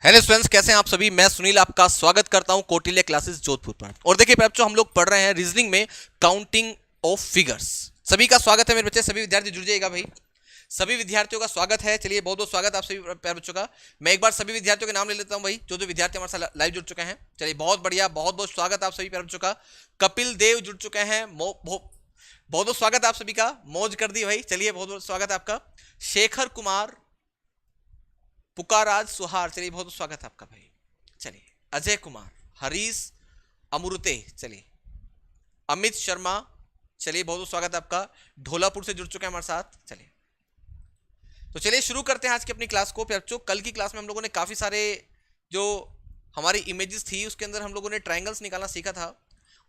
Hello students, कैसे हैं आप सभी। मैं सुनील आपका स्वागत करता हूं कौटिल्य क्लासेस जोधपुर पर। और देखिए बच्चों, हम लोग पढ़ रहे हैं रीजनिंग में काउंटिंग ऑफ फिगर्स। सभी का स्वागत है मेरे बच्चे, सभी विद्यार्थी जुड़ जाइएगा भाई। सभी विद्यार्थियों का स्वागत है। चलिए, बहुत बहुत स्वागत आप सभी प्यारे बच्चों का। मैं एक बार सभी विद्यार्थियों के नाम ले लेता हूं भाई, जो जो विद्यार्थी हमारे साथ लाइव जुड़ चुके हैं। चलिए, बहुत बढ़िया, बहुत बहुत स्वागत आप सभी प्यारे बच्चों का। कपिल देव जुड़ चुके हैं, बहुत बहुत स्वागत आप सभी का। मौज कर दी भाई। चलिए, बहुत बहुत स्वागत है आपका। शेखर कुमार, पुकाराज सुहार, चलिए बहुत बहुत स्वागत है आपका भाई। चलिए, अजय कुमार, हरीश अमृते, चलिए अमित शर्मा, चलिए बहुत बहुत स्वागत है आपका। ढोलापुर से जुड़ चुके हैं हमारे साथ। चलिए, तो चलिए शुरू करते हैं आज की अपनी क्लास को। बच्चों, कल की क्लास में हम लोगों ने काफी सारे जो हमारी इमेजेस थी उसके अंदर हम लोगों ने ट्राइंगल्स निकालना सीखा था।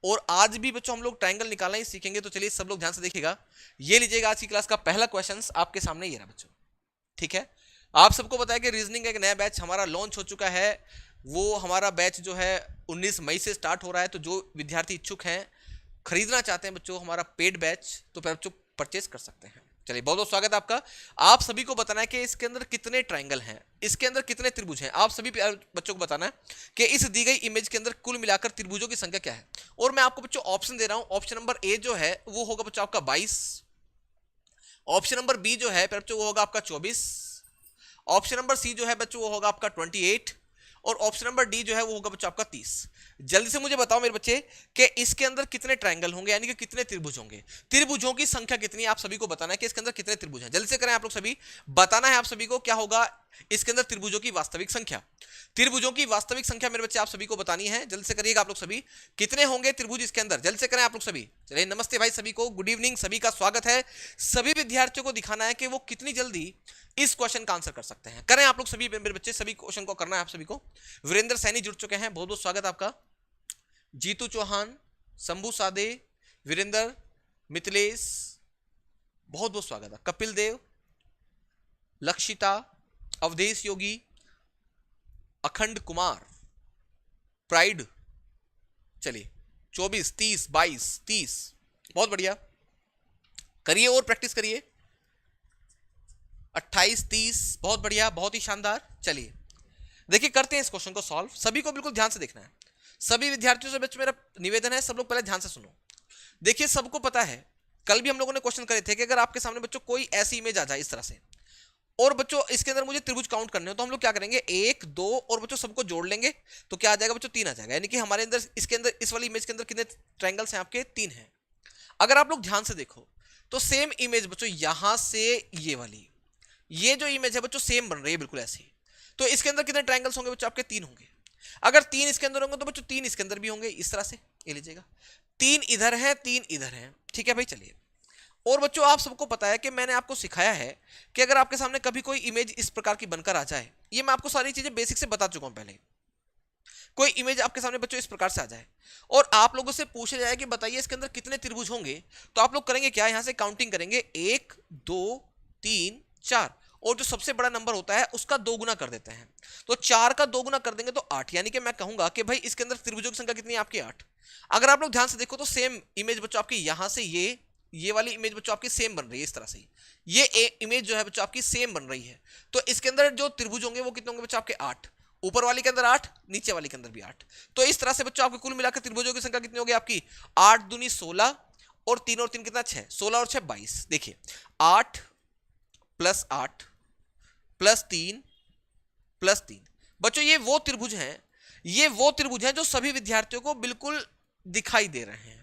और आज भी बच्चों हम लोग ट्राइंगल निकालना ही सीखेंगे। तो चलिए सब लोग ध्यान से देखिएगा। ये लीजिएगा आज की क्लास का पहला क्वेश्चन आपके सामने। ये रहा बच्चों, ठीक है। आप सबको पता है कि रीजनिंग का एक नया बैच हमारा लॉन्च हो चुका है। वो हमारा बैच जो है 19 मई से स्टार्ट हो रहा है। तो जो विद्यार्थी इच्छुक हैं, खरीदना चाहते हैं बच्चों हमारा पेड बैच, तो फिर बच्चों परचेस कर सकते हैं। चलिए, बहुत बहुत स्वागत है आपका। आप सभी को बताना है कि इसके अंदर कितने ट्राइंगल हैं, इसके अंदर कितने त्रिभुज हैं। आप सभी बच्चों को बताना है कि इस दी गई इमेज के अंदर कुल मिलाकर त्रिभुजों की संख्या क्या है। और मैं आपको बच्चों ऑप्शन दे रहा हूं। ऑप्शन नंबर ए जो है वो होगा बच्चों आपका 22। ऑप्शन नंबर बी जो है बच्चों वो होगा आपका 24। ऑप्शन नंबर सी जो है बच्चों वो होगा आपका 28। और ऑप्शन नंबर डी जो है वो होगा बच्चों आपका 30। जल्दी से मुझे बताओ मेरे बच्चे कि इसके अंदर कितने ट्रायंगल होंगे, यानी कि कितने त्रिभुज होंगे। त्रिभुजों की संख्या कितनी है, आप सभी को बताना है कि इसके अंदर कितने त्रिभुज हैं। जल्दी से करें आप लोग सभी। बताना है आप सभी को क्या होगा इसके अंदर त्रिभुजों की वास्तविक संख्या। त्रिभुजों की वास्तविक संख्या मेरे बच्चे आप सभी को बतानी है। जल्दी से करिएगा आप लोग सभी। कितने होंगे त्रिभुज इसके अंदर, जल्दी से करें आप लोग सभी। चलिए, नमस्ते भाई सभी को, गुड इवनिंग, सभी का स्वागत है। सभी विद्यार्थियों को दिखाना है कि वो कितनी जल्दी इस क्वेश्चन का आंसर कर सकते हैं। करें आप लोग सभी मेरे बच्चे, सभी क्वेश्चन को करना है आप सभी को। वीरेंद्र सैनी जुड़ चुके हैं, बहुत बहुत स्वागत आपका। जीतू चौहान, शंभू सादे, वीरेंद्र, मिथिलेश, बहुत बहुत स्वागत है। कपिल देव, लक्षिता, अवधेश योगी, अखंड कुमार, प्राइड, चलिए 24, 30, 22, 30, बहुत बढ़िया। करिए और प्रैक्टिस करिए। 28, 30, बहुत बढ़िया, बहुत ही शानदार। चलिए देखिए, करते हैं इस क्वेश्चन को सॉल्व। सभी को बिल्कुल ध्यान से देखना है। सभी विद्यार्थियों से बच्चों मेरा निवेदन है, सब लोग पहले ध्यान से सुनो। देखिए, सबको पता है कल भी हम लोगों ने क्वेश्चन करे थे कि अगर आपके सामने बच्चों कोई ऐसी इमेज आ जाए इस तरह से, और बच्चों इसके अंदर मुझे त्रिभुज काउंट करने हो, तो हम लोग क्या करेंगे, 1, 2 और बच्चों सबको जोड़ लेंगे। तो क्या आ जाएगा बच्चों, 3 आ जाएगा। यानी कि हमारे अंदर इसके अंदर इस वाली इमेज के अंदर कितने ट्रायंगल्स हैं आपके, 3 हैं। अगर आप लोग ध्यान से देखो तो सेम इमेज बच्चों यहां से ये वाली, ये जो इमेज है बच्चों सेम बन रही है बिल्कुल ऐसी। तो इसके अंदर कितने ट्रायंगल्स होंगे बच्चों, आपके 3 होंगे। अगर 3 इसके अंदर होंगे तो बच्चों 3 इसके अंदर भी होंगे, इस तरह से ये लीजिएगा। 3 इधर है, 3 इधर है, ठीक है भाई। चलिए, और बच्चों आप सबको पता है कि मैंने आपको सिखाया है कि अगर आपके सामने कभी कोई इमेज इस प्रकार की बनकर आ जाए, ये मैं आपको सारी चीजें बेसिक से बता चुका हूं पहले। कोई इमेज आपके सामने बच्चों इस प्रकार से आ जाए और आप लोगों से पूछा जाए कि बताइए इसके अंदर कितने त्रिभुज होंगे, तो आप लोग करेंगे क्या, यहां से काउंटिंग करेंगे 1, 2, 3, 4, और जो सबसे बड़ा नंबर होता है उसका 2 गुना कर देते हैं। तो 4 का 2 गुना कर देंगे तो 8, यानी कि मैं कहूंगा कि भाई इसके अंदर त्रिभुजों की संख्या कितनी है आपकी, 8। अगर आप लोग ध्यान से देखो तो सेम इमेज बच्चों आपकी यहां से ये वाली इमेज बच्चों आपकी सेम बन रही है इस तरह से। ये इमेज जो है बच्चों आपकी सेम बन रही है। तो इसके अंदर जो त्रिभुज होंगे वो कितने होंगे बच्चों आपके, 8। ऊपर वाली के अंदर 8, नीचे वाली के अंदर भी 8। तो इस तरह से बच्चों आपके कुल मिलाकर त्रिभुजों की संख्या कितनी होगी आपकी, 8 दूनी 16, और 3 और 3 कितना, 6, 16 और 6 22। देखिए 8 प्लस 8 प्लस 3 प्लस 3, बच्चों ये वो त्रिभुज हैं, ये वो त्रिभुज हैं जो सभी विद्यार्थियों को बिल्कुल दिखाई दे रहे हैं,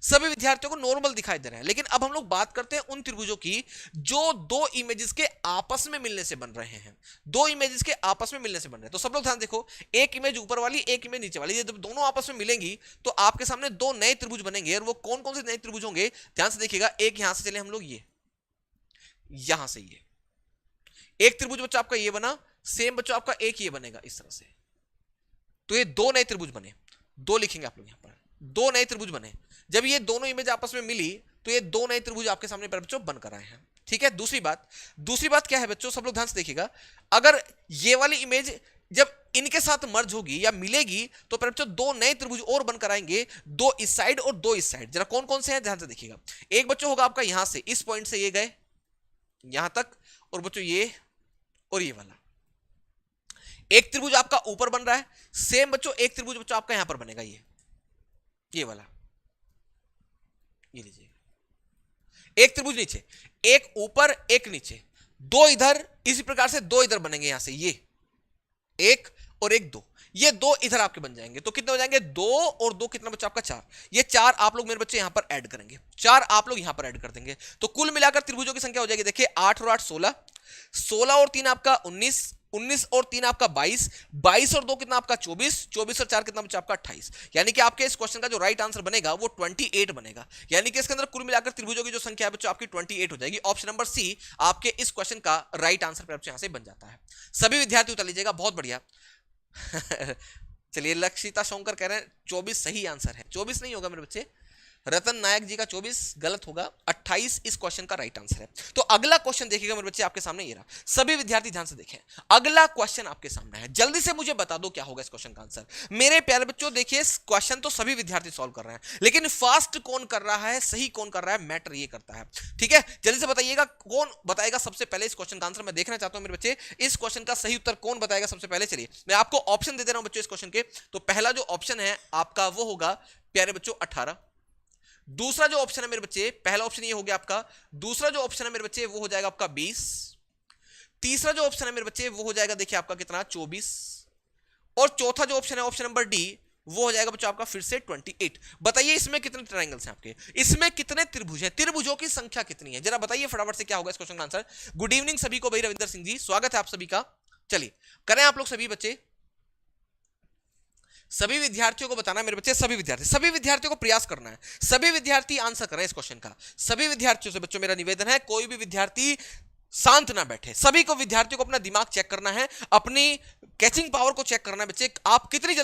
सभी विद्यार्थियों को नॉर्मल दिखाई दे रहे हैं। लेकिन अब हम लोग बात करते हैं उन त्रिभुजों की जो 2 इमेजेस के आपस में मिलने से बन रहे हैं। 2 इमेजेस के आपस में मिलने से बन रहे हैं। तो सब लोग ध्यान देखो, एक इमेज ऊपर वाली, एक इमेज नीचे वाली, ये जब दोनों आपस में मिलेंगी तो आपके सामने 2 नए त्रिभुज बनेंगे। और वो कौन कौन से नए त्रिभुज होंगे, ध्यान से देखिएगा। एक यहां से चले हम लोग, ये यहां से ये एक त्रिभुज बच्चों आपका ये बना, सेम बच्चों आपका एक ये बनेगा इस तरह से। तो ये 2 नए त्रिभुज बने, 2 लिखेंगे आप लोग यहां पर, 2 नए त्रिभुज बने। जब ये दोनों इमेज आपस में मिली तो ये 2 नए त्रिभुज आपके सामने बच्चों बनकर आए हैं, ठीक है। दूसरी बात क्या है बच्चों, सब लोग ध्यान से देखिएगा। अगर ये वाली इमेज जब इनके साथ मर्ज होगी या मिलेगी तो बच्चों 2 नए त्रिभुज और बनकर आएंगे, 2 इस साइड और 2 इस साइड। जरा कौन कौन से हैं ध्यान से देखिएगा। एक बच्चों होगा आपका यहां से, इस पॉइंट से ये गए यहां तक, और बच्चों ये और ये वाला। एक त्रिभुज आपका ऊपर बन रहा है, सेम बच्चों एक त्रिभुज बच्चों आपका यहां पर बनेगा, ये वाला, ये लीजिए, एक त्रिभुज नीचे, एक ऊपर एक नीचे, दो इधर, इसी प्रकार से दो इधर बनेंगे, यहां से ये एक और एक दो, ये दो इधर आपके बन जाएंगे, तो कितने हो जाएंगे, दो और दो कितना बच्चा आपका चार, ये चार आप लोग मेरे बच्चे यहां पर ऐड करेंगे, चार आप लोग यहां पर ऐड कर देंगे, तो कुल मिलाकर त्रिभुजों की संख्या हो जाएगी, देखिए 8 और 8 16, 16 और 3 आपका 19, 19 और 3 आपका 22, 22 और 2 कितना आपका 24, 24 और 4 कितना बच्चा आपका 28, यानी कि आपके इस क्वेश्चन का जो राइट आंसर बनेगा वो 28 बनेगा, यानी कि इसके अंदर कुल मिलाकर त्रिभुजों की जो संख्या है बच्चों आपकी 28 हो जाएगी। ऑप्शन नंबर सी आपके इस क्वेश्चन का राइट आंसर यहां से बन जाता है। सभी विद्यार्थी उतर लीजिएगा, बहुत बढ़िया। चलिए लक्षिता शोंकर कह रहे हैं 24 सही आंसर है, 24 नहीं होगा मेरे बच्चे, रतन नायक जी का 24 गलत होगा, 28 इस क्वेश्चन का राइट आंसर है। तो अगला क्वेश्चन देखिएगा मेरे बच्चे आपके सामने, ये रहा, सभी विद्यार्थी ध्यान से देखें, अगला क्वेश्चन आपके सामने है, जल्दी से मुझे बता दो क्या होगा इस क्वेश्चन का आंसर। मेरे प्यारे बच्चों देखिए क्वेश्चन तो सभी विद्यार्थी सॉल्व कर रहे हैं, लेकिन फास्ट कौन कर रहा है, सही कौन कर रहा है, मैटर ये करता है, ठीक है। जल्दी से बताइएगा कौन बताएगा सबसे पहले इस क्वेश्चन का आंसर, मैं देखना चाहता हूं मेरे बच्चे इस क्वेश्चन का सही उत्तर कौन बताएगा सबसे पहले। चलिए मैं आपको ऑप्शन दे दे रहा हूं बच्चों इस क्वेश्चन के, तो पहला जो ऑप्शन है आपका वो होगा प्यारे बच्चों 18, दूसरा जो ऑप्शन है मेरे बच्चे, पहला ऑप्शन ये हो गया आपका, दूसरा जो ऑप्शन है मेरे बच्चे वो हो जाएगा आपका 20, तीसरा जो ऑप्शन है मेरे बच्चे वो हो जाएगा देखिए आपका कितना 24, और चौथा जो ऑप्शन है ऑप्शन नंबर डी वो हो जाएगा बच्चों आपका फिर से 28। बताइए इसमें कितने ट्रायंगल्स हैं आपके, इसमें कितने त्रिभुज हैं, त्रिभुजों की संख्या कितनी है, जरा बताइए फटाफट से क्या होगा इस क्वेश्चन का आंसर। गुड इवनिंग सभी को, भाई रविंदर सिंह जी स्वागत है आप सभी का। चलिए करें आप लोग सभी बच्चे, सभी विद्यार्थियों को बताना मेरे बच्चे, सभी विद्यार्थियों को प्रयास करना है, सभी विद्यार्थी आंसर करें इस क्वेश्चन का। सभी विद्यार्थियों से बच्चों मेरा निवेदन है, कोई भी विद्यार्थी शांत ना बैठे, सभी को विद्यार्थियों को अपना दिमाग चेक करना है, अपनी कैचिंग पावर को चेक करना है बच्चे, आप कितनी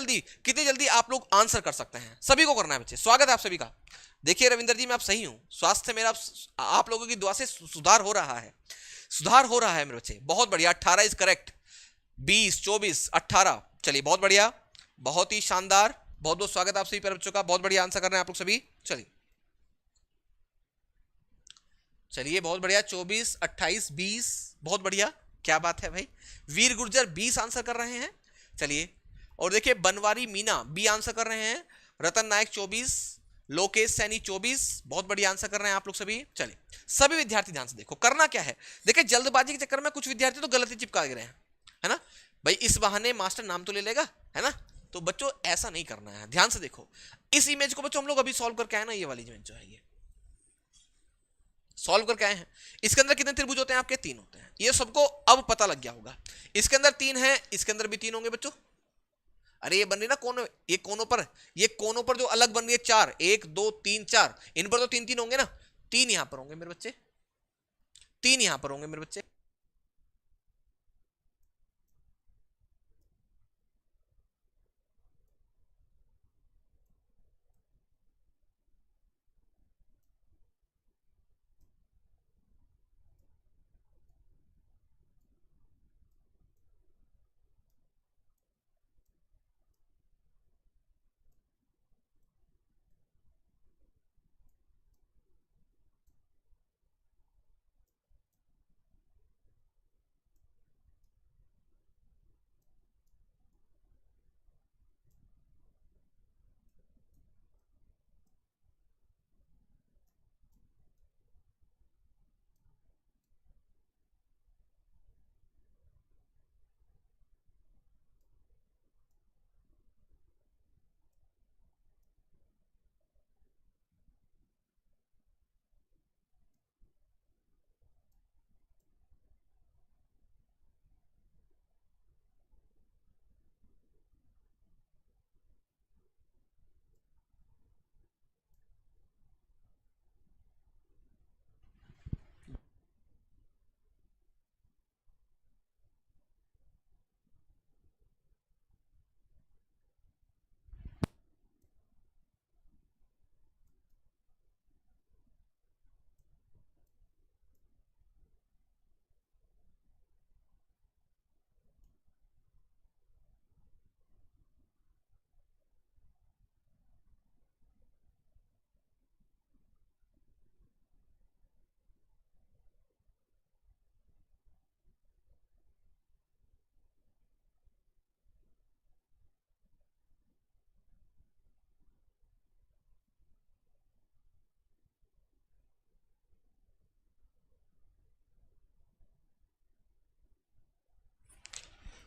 जल्दी आप लोग आंसर कर सकते हैं, सभी को करना है बच्चे। स्वागत है आप सभी का। देखिए रविंदर जी मैं आप सही हूं, स्वास्थ्य मेरा आप लोगों की दुआ से सुधार हो रहा है, सुधार हो रहा है मेरे बच्चे, बहुत बढ़िया। 18 इज करेक्ट, 20 24 18, चलिए बहुत बढ़िया, बहुत ही शानदार, बहुत बहुत स्वागत आप सभी बच्चों का, बहुत बढ़िया आंसर कर रहे हैं आप लोग सभी। चलिए चलिए बहुत बढ़िया, 24 28 20, बहुत बढ़िया, क्या बात है भाई। वीर गुर्जर 20 आंसर कर रहे हैं, चलिए। और देखिए बनवारी मीना बी आंसर कर रहे हैं, रतन नायक 24, लोकेश सैनी 24, बहुत बढ़िया आंसर कर रहे हैं आप लोग सभी। चलिए सभी विद्यार्थी ध्यान से देखो, करना क्या है, देखिए जल्दबाजी के चक्कर में कुछ विद्यार्थी तो गलती चिपका रहे हैं, है ना भाई, इस बहाने मास्टर नाम तो ले लेगा, है ना, तो बच्चों ऐसा नहीं करना है, ध्यान से देखो इस इमेज को बच्चों, हम लोग अभी सॉल्व करके आए ना, ये वाली इमेज जो है ये सॉल्व करके आए हैं, इसके अंदर कितने त्रिभुज होते हैं आपके, 3 होते हैं, ये सबको अब पता लग गया होगा। इसके अंदर 3 है, इसके अंदर भी 3 होंगे बच्चों। अरे ये बन रही ना कोनों, ये कोनों पर जो अलग बन रही है 4, 1 2 3 4, इन पर तो 3 3 होंगे ना, 3 यहां पर होंगे मेरे बच्चे, 3 यहां पर होंगे मेरे बच्चे।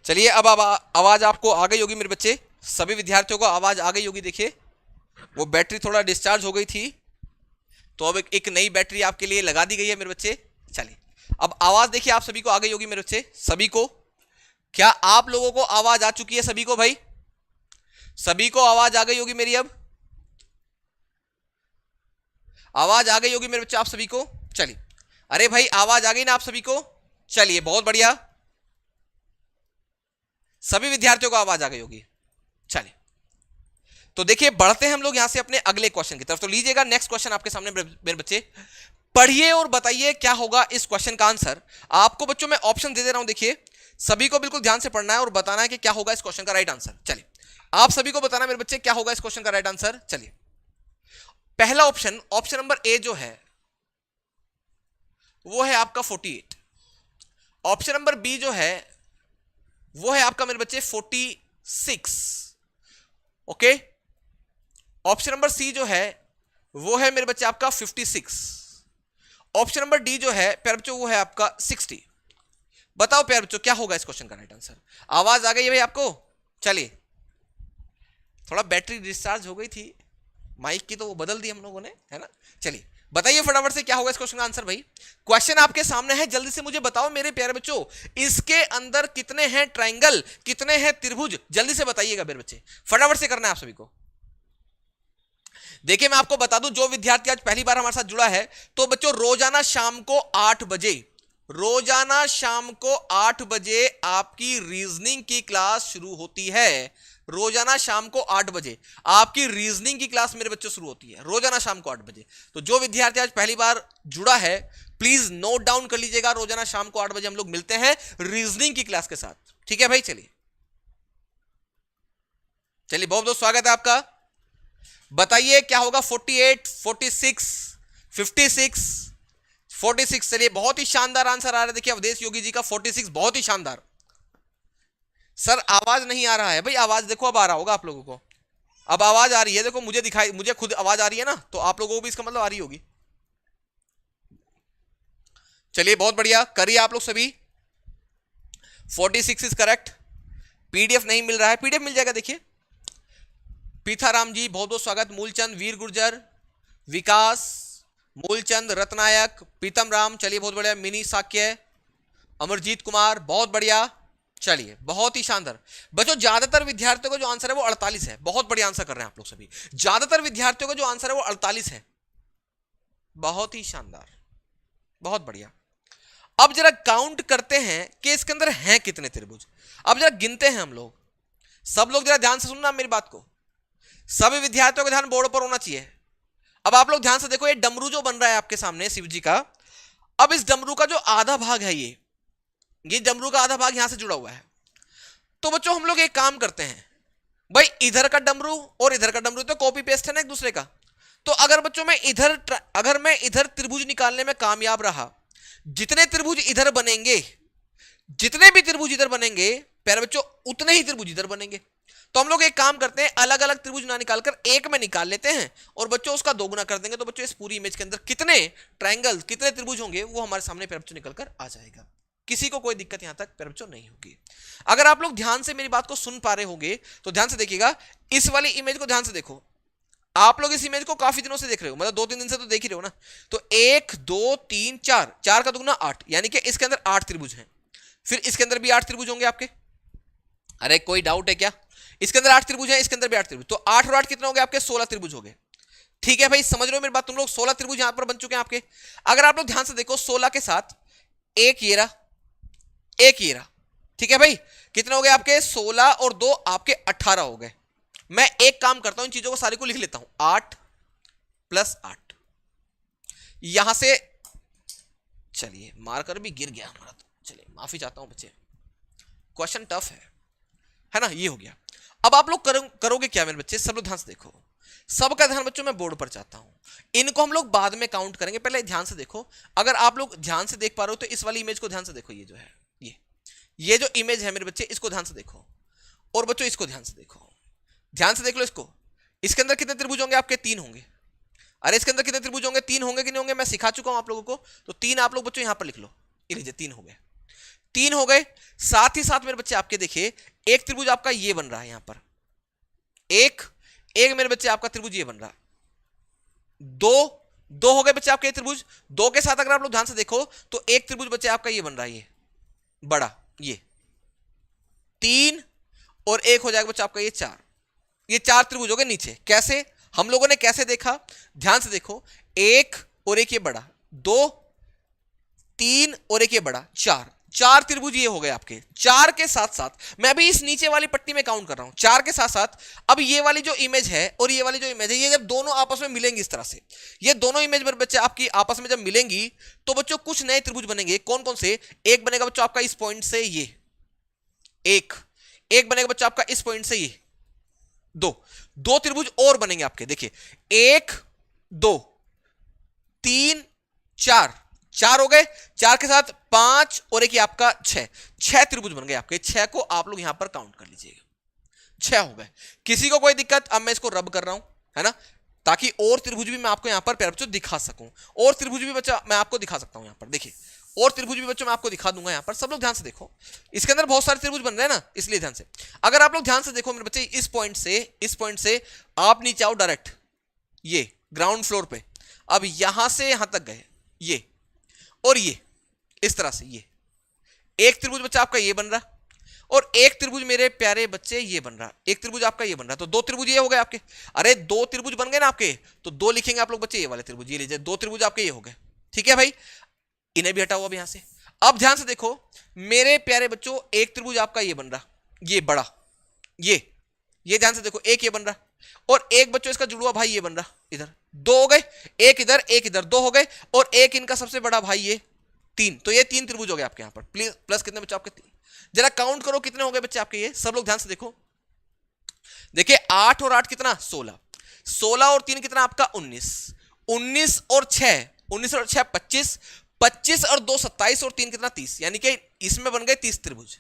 चलिए अब आवाज आपको आ गई होगी मेरे बच्चे, सभी विद्यार्थियों को आवाज आ गई होगी। देखिए वो बैटरी थोड़ा डिस्चार्ज हो गई थी, तो अब एक नई बैटरी आपके लिए लगा दी गई है मेरे बच्चे। चलिए अब आवाज देखिए आप सभी को आ गई होगी मेरे बच्चे, सभी को। क्या आप लोगों को आवाज आ चुकी है सभी को? भाई सभी को आवाज आ गई होगी मेरी, अब आवाज आ गई होगी मेरे बच्चे आप सभी को। चलिए अरे भाई आवाज आ गई ना आप सभी को? चलिए बहुत बढ़िया, सभी विद्यार्थियों को आवाज आ गई होगी। चलिए तो देखिए बढ़ते हैं हम लोग यहां से अपने अगले क्वेश्चन की तरफ। तो लीजिएगा नेक्स्ट क्वेश्चन आपके सामने मेरे बच्चे, पढ़िए और बताइए क्या होगा इस क्वेश्चन का आंसर। आपको बच्चों मैं ऑप्शन दे दे रहा हूं, देखिए सभी को बिल्कुल ध्यान से पढ़ना है और बताना है कि क्या होगा इस क्वेश्चन का राइट आंसर। चलिए आप सभी को बताना मेरे बच्चे क्या होगा इस क्वेश्चन का राइट आंसर। चलिए पहला ऑप्शन, ऑप्शन नंबर ए जो है वो है आपका 48। ऑप्शन नंबर बी जो है वो है आपका मेरे बच्चे 46। ओके, ऑप्शन नंबर सी जो है वो है मेरे बच्चे आपका 56। ऑप्शन नंबर डी जो है प्यारे बच्चों वो है आपका 60। बताओ प्यारे बच्चों क्या होगा इस क्वेश्चन का राइट आंसर। आवाज आ गई है भाई आपको? चलिए थोड़ा बैटरी डिस्चार्ज हो गई थी माइक की, तो वो बदल दी हम लोगों ने, है ना। चलिए बताइए फटाफट से क्या होगा इस क्वेश्चन का आंसर। भाई क्वेश्चन आपके सामने है, जल्दी से मुझे बताओ मेरे प्यारे बच्चों, इसके अंदर कितने हैं ट्रायंगल, कितने हैं त्रिभुज, जल्दी से बताइएगा मेरे बच्चे, फटाफट से करना है आप सभी को। देखिए मैं आपको बता दूं, जो विद्यार्थी आज पहली बार हमारे साथ जुड़ा है, तो बच्चों रोजाना शाम को 8 बजे, रोजाना शाम को 8 बजे आपकी रीजनिंग की क्लास शुरू होती है। रोजाना शाम को 8 बजे आपकी रीजनिंग की क्लास मेरे बच्चों शुरू होती है, रोजाना शाम को 8 बजे। तो जो विद्यार्थी आज पहली बार जुड़ा है प्लीज नोट डाउन कर लीजिएगा, रोजाना शाम को 8 बजे हम लोग मिलते हैं रीजनिंग की क्लास के साथ, ठीक है भाई। चलिए चलिए बहुत बहुत स्वागत है आपका। बताइए क्या होगा 48, 46, 56, 46। चलिए बहुत ही शानदार आंसर आ रहा है, देखिए अवधेश योगी जी का 46, बहुत ही शानदार। सर आवाज नहीं आ रहा है भाई, आवाज देखो अब आ रहा होगा आप लोगों को, अब आवाज आ रही है, देखो मुझे दिखाई, मुझे खुद आवाज आ रही है ना, तो आप लोगों को भी इसका मतलब आ रही होगी। चलिए बहुत बढ़िया, करिए आप लोग सभी। 46 इज करेक्ट। पीडीएफ नहीं मिल रहा है, पीडीएफ मिल जाएगा। देखिए पीथाराम जी बहुत बहुत स्वागत, मूलचंद, वीर गुर्जर, विकास, मूलचंद, रत्नायक, प्रीतम राम, चलिए बहुत बढ़िया, मिनी साक्य, अमरजीत कुमार, बहुत बढ़िया। चलिए बहुत ही शानदार बच्चों, ज्यादातर विद्यार्थियों का जो आंसर है वो 48 है, बहुत बढ़िया आंसर कर रहे हैं आप लोग सभी। ज्यादातर विद्यार्थियों का जो आंसर है वो 48 है, बहुत ही शानदार, बहुत बढ़िया। अब जरा काउंट करते हैं कि इसके अंदर हैं कितने त्रिभुज। अब जरा गिनते हैं हम लोग, सब लोग जरा ध्यान से सुनना मेरी बात को, सभी विद्यार्थियों का ध्यान बोर्ड पर होना चाहिए। अब आप लोग ध्यान से देखो, ये डमरू जो बन रहा है आपके सामने शिव जी का, अब इस डमरू का जो आधा भाग है ये डमरू का आधा भाग यहां से जुड़ा हुआ है। तो बच्चों हम लोग एक काम करते हैं, भाई इधर का डमरू और इधर का डमरू तो कॉपी पेस्ट है ना एक दूसरे का। तो अगर बच्चों मैं इधर त्रिभुज निकालने में कामयाब रहा, जितने त्रिभुज इधर बनेंगे, जितने भी त्रिभुज इधर बनेंगे प्यारे बच्चों, उतने ही त्रिभुज इधर बनेंगे। तो हम लोग एक काम करते हैं, अलग अलग त्रिभुज ना निकालकर एक में निकाल लेते हैं और बच्चों उसका दोगुना कर देंगे। तो बच्चों इस पूरी इमेज के अंदर कितने ट्रायंगल, कितने त्रिभुज होंगे वो हमारे सामने प्यारे बच्चों निकल कर आ जाएगा। किसी को कोई दिक्कत यहां तक प्यारे बच्चों नहीं होगी। अगर आप लोग ध्यान से मेरी बात को सुन पा रहे होंगे तो ध्यान से देखिएगा, इस वाली इमेज को ध्यान से देखो। आप लोग इस इमेज को काफी दिनों से देख रहे हो, मतलब 2-3 दिन से तो देख ही रहे हो ना। तो 1 2 3 4, 4 का दुगुना 8, यानी कि इसके अंदर 8 त्रिभुज हैं। फिर इसके अंदर भी 8 त्रिभुज होंगे आपके। अरे कोई डाउट है क्या? इसके अंदर 8 त्रिभुज हैं, इसके अंदर भी 8 त्रिभुज, तो 8 और 8 कितने हो गए आपके? 16 त्रिभुज हो गए। ठीक है भाई, समझ रहे हो मेरी बात तुम लोग? 16 त्रिभुज यहां पर बन चुके हैं आपके। अगर आप लोग ध्यान से देखो, 16 के साथ एक ये रहा, एक ये रहा, ठीक है भाई, कितने हो गए आपके? 16 और 2 आपके 18 हो गए। मैं एक काम करता हूं, इन चीजों को सारी को लिख लेता हूं, 8 + 8 यहां से। चलिए मार्कर भी गिर गया हमारा, तो चलिए माफी चाहता हूं बच्चे, क्वेश्चन टफ है ना। ये हो गया। अब आप लोग करोगे क्या मेरे बच्चे? सब लोग ध्यान से देखो, सबका ध्यान बच्चों मैं बोर्ड पर चाहता हूं। इनको हम लोग बाद में काउंट करेंगे, पहले ध्यान से देखो। अगर आप लोग ध्यान से देख पा रहे हो तो इस वाली इमेज को ध्यान से देखो, ये जो है ये जो इमेज है मेरे बच्चे, इसको ध्यान से देखो। और बच्चों इसको ध्यान से देखो, ध्यान से देख लो इसको। इसके अंदर कितने त्रिभुज होंगे आपके? 3 होंगे। अरे इसके अंदर कितने त्रिभुज होंगे? 3 होंगे कि नहीं होंगे? मैं सिखा चुका हूं आप लोगों को, तो 3 आप लोग बच्चों यहां पर लिख लो। ये लीजिए 3 हो गए। तीन हो गए। साथ ही साथ मेरे बच्चे आपके देखिए एक त्रिभुज आपका ये बन रहा है यहां पर, एक एक मेरे बच्चे आपका त्रिभुज ये बन रहा, दो दो हो गए बच्चे आपके त्रिभुज। दो के साथ अगर आप लोग ध्यान से देखो तो एक त्रिभुज बच्चे आपका ये बन रहा है, ये बड़ा, ये तीन और एक हो जाएगा बच्चा आपका ये चार। ये चार त्रिभुज हो गए नीचे। कैसे हम लोगों ने कैसे देखा, ध्यान से देखो, एक और एक ये बड़ा, दो तीन और एक ये बड़ा, चार। चार त्रिभुज ये हो गए आपके। चार के साथ साथ मैं अभी इस नीचे वाली पट्टी में काउंट कर रहा हूं, चार के साथ साथ अब ये वाली जो इमेज है और ये वाली जो इमेज है, ये जब दोनों आपस में मिलेंगी इस तरह से, ये दोनों इमेज बच्चे आपकी आपस में जब मिलेंगी तो बच्चों कुछ नए त्रिभुज बनेंगे। कौन कौन से? एक बनेगा बच्चों आपका इस पॉइंट से ये, एक एक बनेगा बच्चों आपका इस पॉइंट से ये, दो त्रिभुज और बनेंगे आपके। देखिए एक दो तीन चार, चार हो गए। चार के साथ पांच और एक आपका छह, छह त्रिभुज बन गए आपके। छह को आप लोग यहां पर काउंट कर लीजिएगा, छह हो गए। किसी को कोई दिक्कत? अब मैं इसको रब कर रहा हूं, है ना, ताकि और त्रिभुज भी मैं आपको यहां पर प्यारे बच्चों दिखा सकूं। और त्रिभुज भी बच्चा मैं आपको दिखा सकता हूं यहां पर। देखिए और त्रिभुज भी बच्चों मैं आपको दिखा दूंगा यहां पर। सब लोग ध्यान से देखो, इसके अंदर बहुत सारे त्रिभुज बन रहे हैं ना, इसलिए ध्यान से। अगर आप लोग ध्यान से देखो मेरे बच्चे, इस पॉइंट से आप नीचे आओ डायरेक्ट, ये ग्राउंड फ्लोर पे, अब यहां से यहां तक गए, ये और ये इस तरह से, ये एक त्रिभुज बच्चा आपका ये बन रहा और एक त्रिभुज मेरे प्यारे बच्चे ये बन रहा, एक त्रिभुज आपका ये बन रहा, तो दो त्रिभुज ये हो गए आपके। अरे दो त्रिभुज बन गए ना आपके, तो दो लिखेंगे आप लोग बच्चे ये वाले त्रिभुज, ये लीजिए दो त्रिभुज आपके ये हो गए। ठीक है भाई, इन्हें भी हटाओ अब यहां से। अब ध्यान से देखो मेरे प्यारे बच्चों, एक त्रिभुज आपका ये बन रहा, ये बड़ा, ये ध्यान से देखो, एक ये बन रहा और एक बच्चों इसका जुड़वा भाई ये बन रहा, इधर दो हो गए, एक इधर दो हो गए और एक इनका सबसे बड़ा भाई ये तीन। तो ये तीन त्रिभुज हो गए आपके यहां पर। प्लस कितने बच्चे आपके? तीन। जरा काउंट करो कितने हो गए बच्चे आपके ये, सब लोग ध्यान से देखो। देखिए आठ और आठ कितना? 16, 16 और तीन कितना आपका? 19, 19 और 6, 19 और 6 25, 25 और 2 27 और 3 कितना? 30। यानी कि इसमें बन गए 30 त्रिभुज।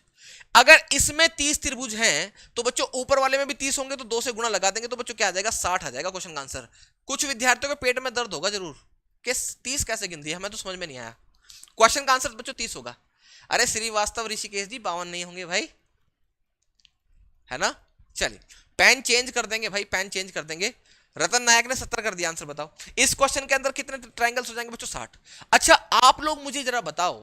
अगर इसमें 30 त्रिभुज हैं तो बच्चों ऊपर वाले में भी 30 होंगे, तो 2 से गुणा लगा देंगे तो बच्चों क्या आ जाएगा? 60 आ जाएगा क्वेश्चन का आंसर। कुछ विद्यार्थियों के पेट में दर्द होगा जरूर कि 30 कैसे गिन दिया, हमें तो समझ में नहीं आया। क्वेश्चन का आंसर बच्चों 30 होगा। अरे श्रीवास्तव ऋषिकेश जी 52 नहीं होंगे भाई, है ना। चलिए पेन चेंज कर देंगे भाई, पेन चेंज कर देंगे। रतन नायक ने 70 कर दिया। आंसर बताओ इस क्वेश्चन के अंदर कितने ट्रायंगल्स हो जाएंगे बच्चों? 60। अच्छा आप लोग मुझे जरा बताओ,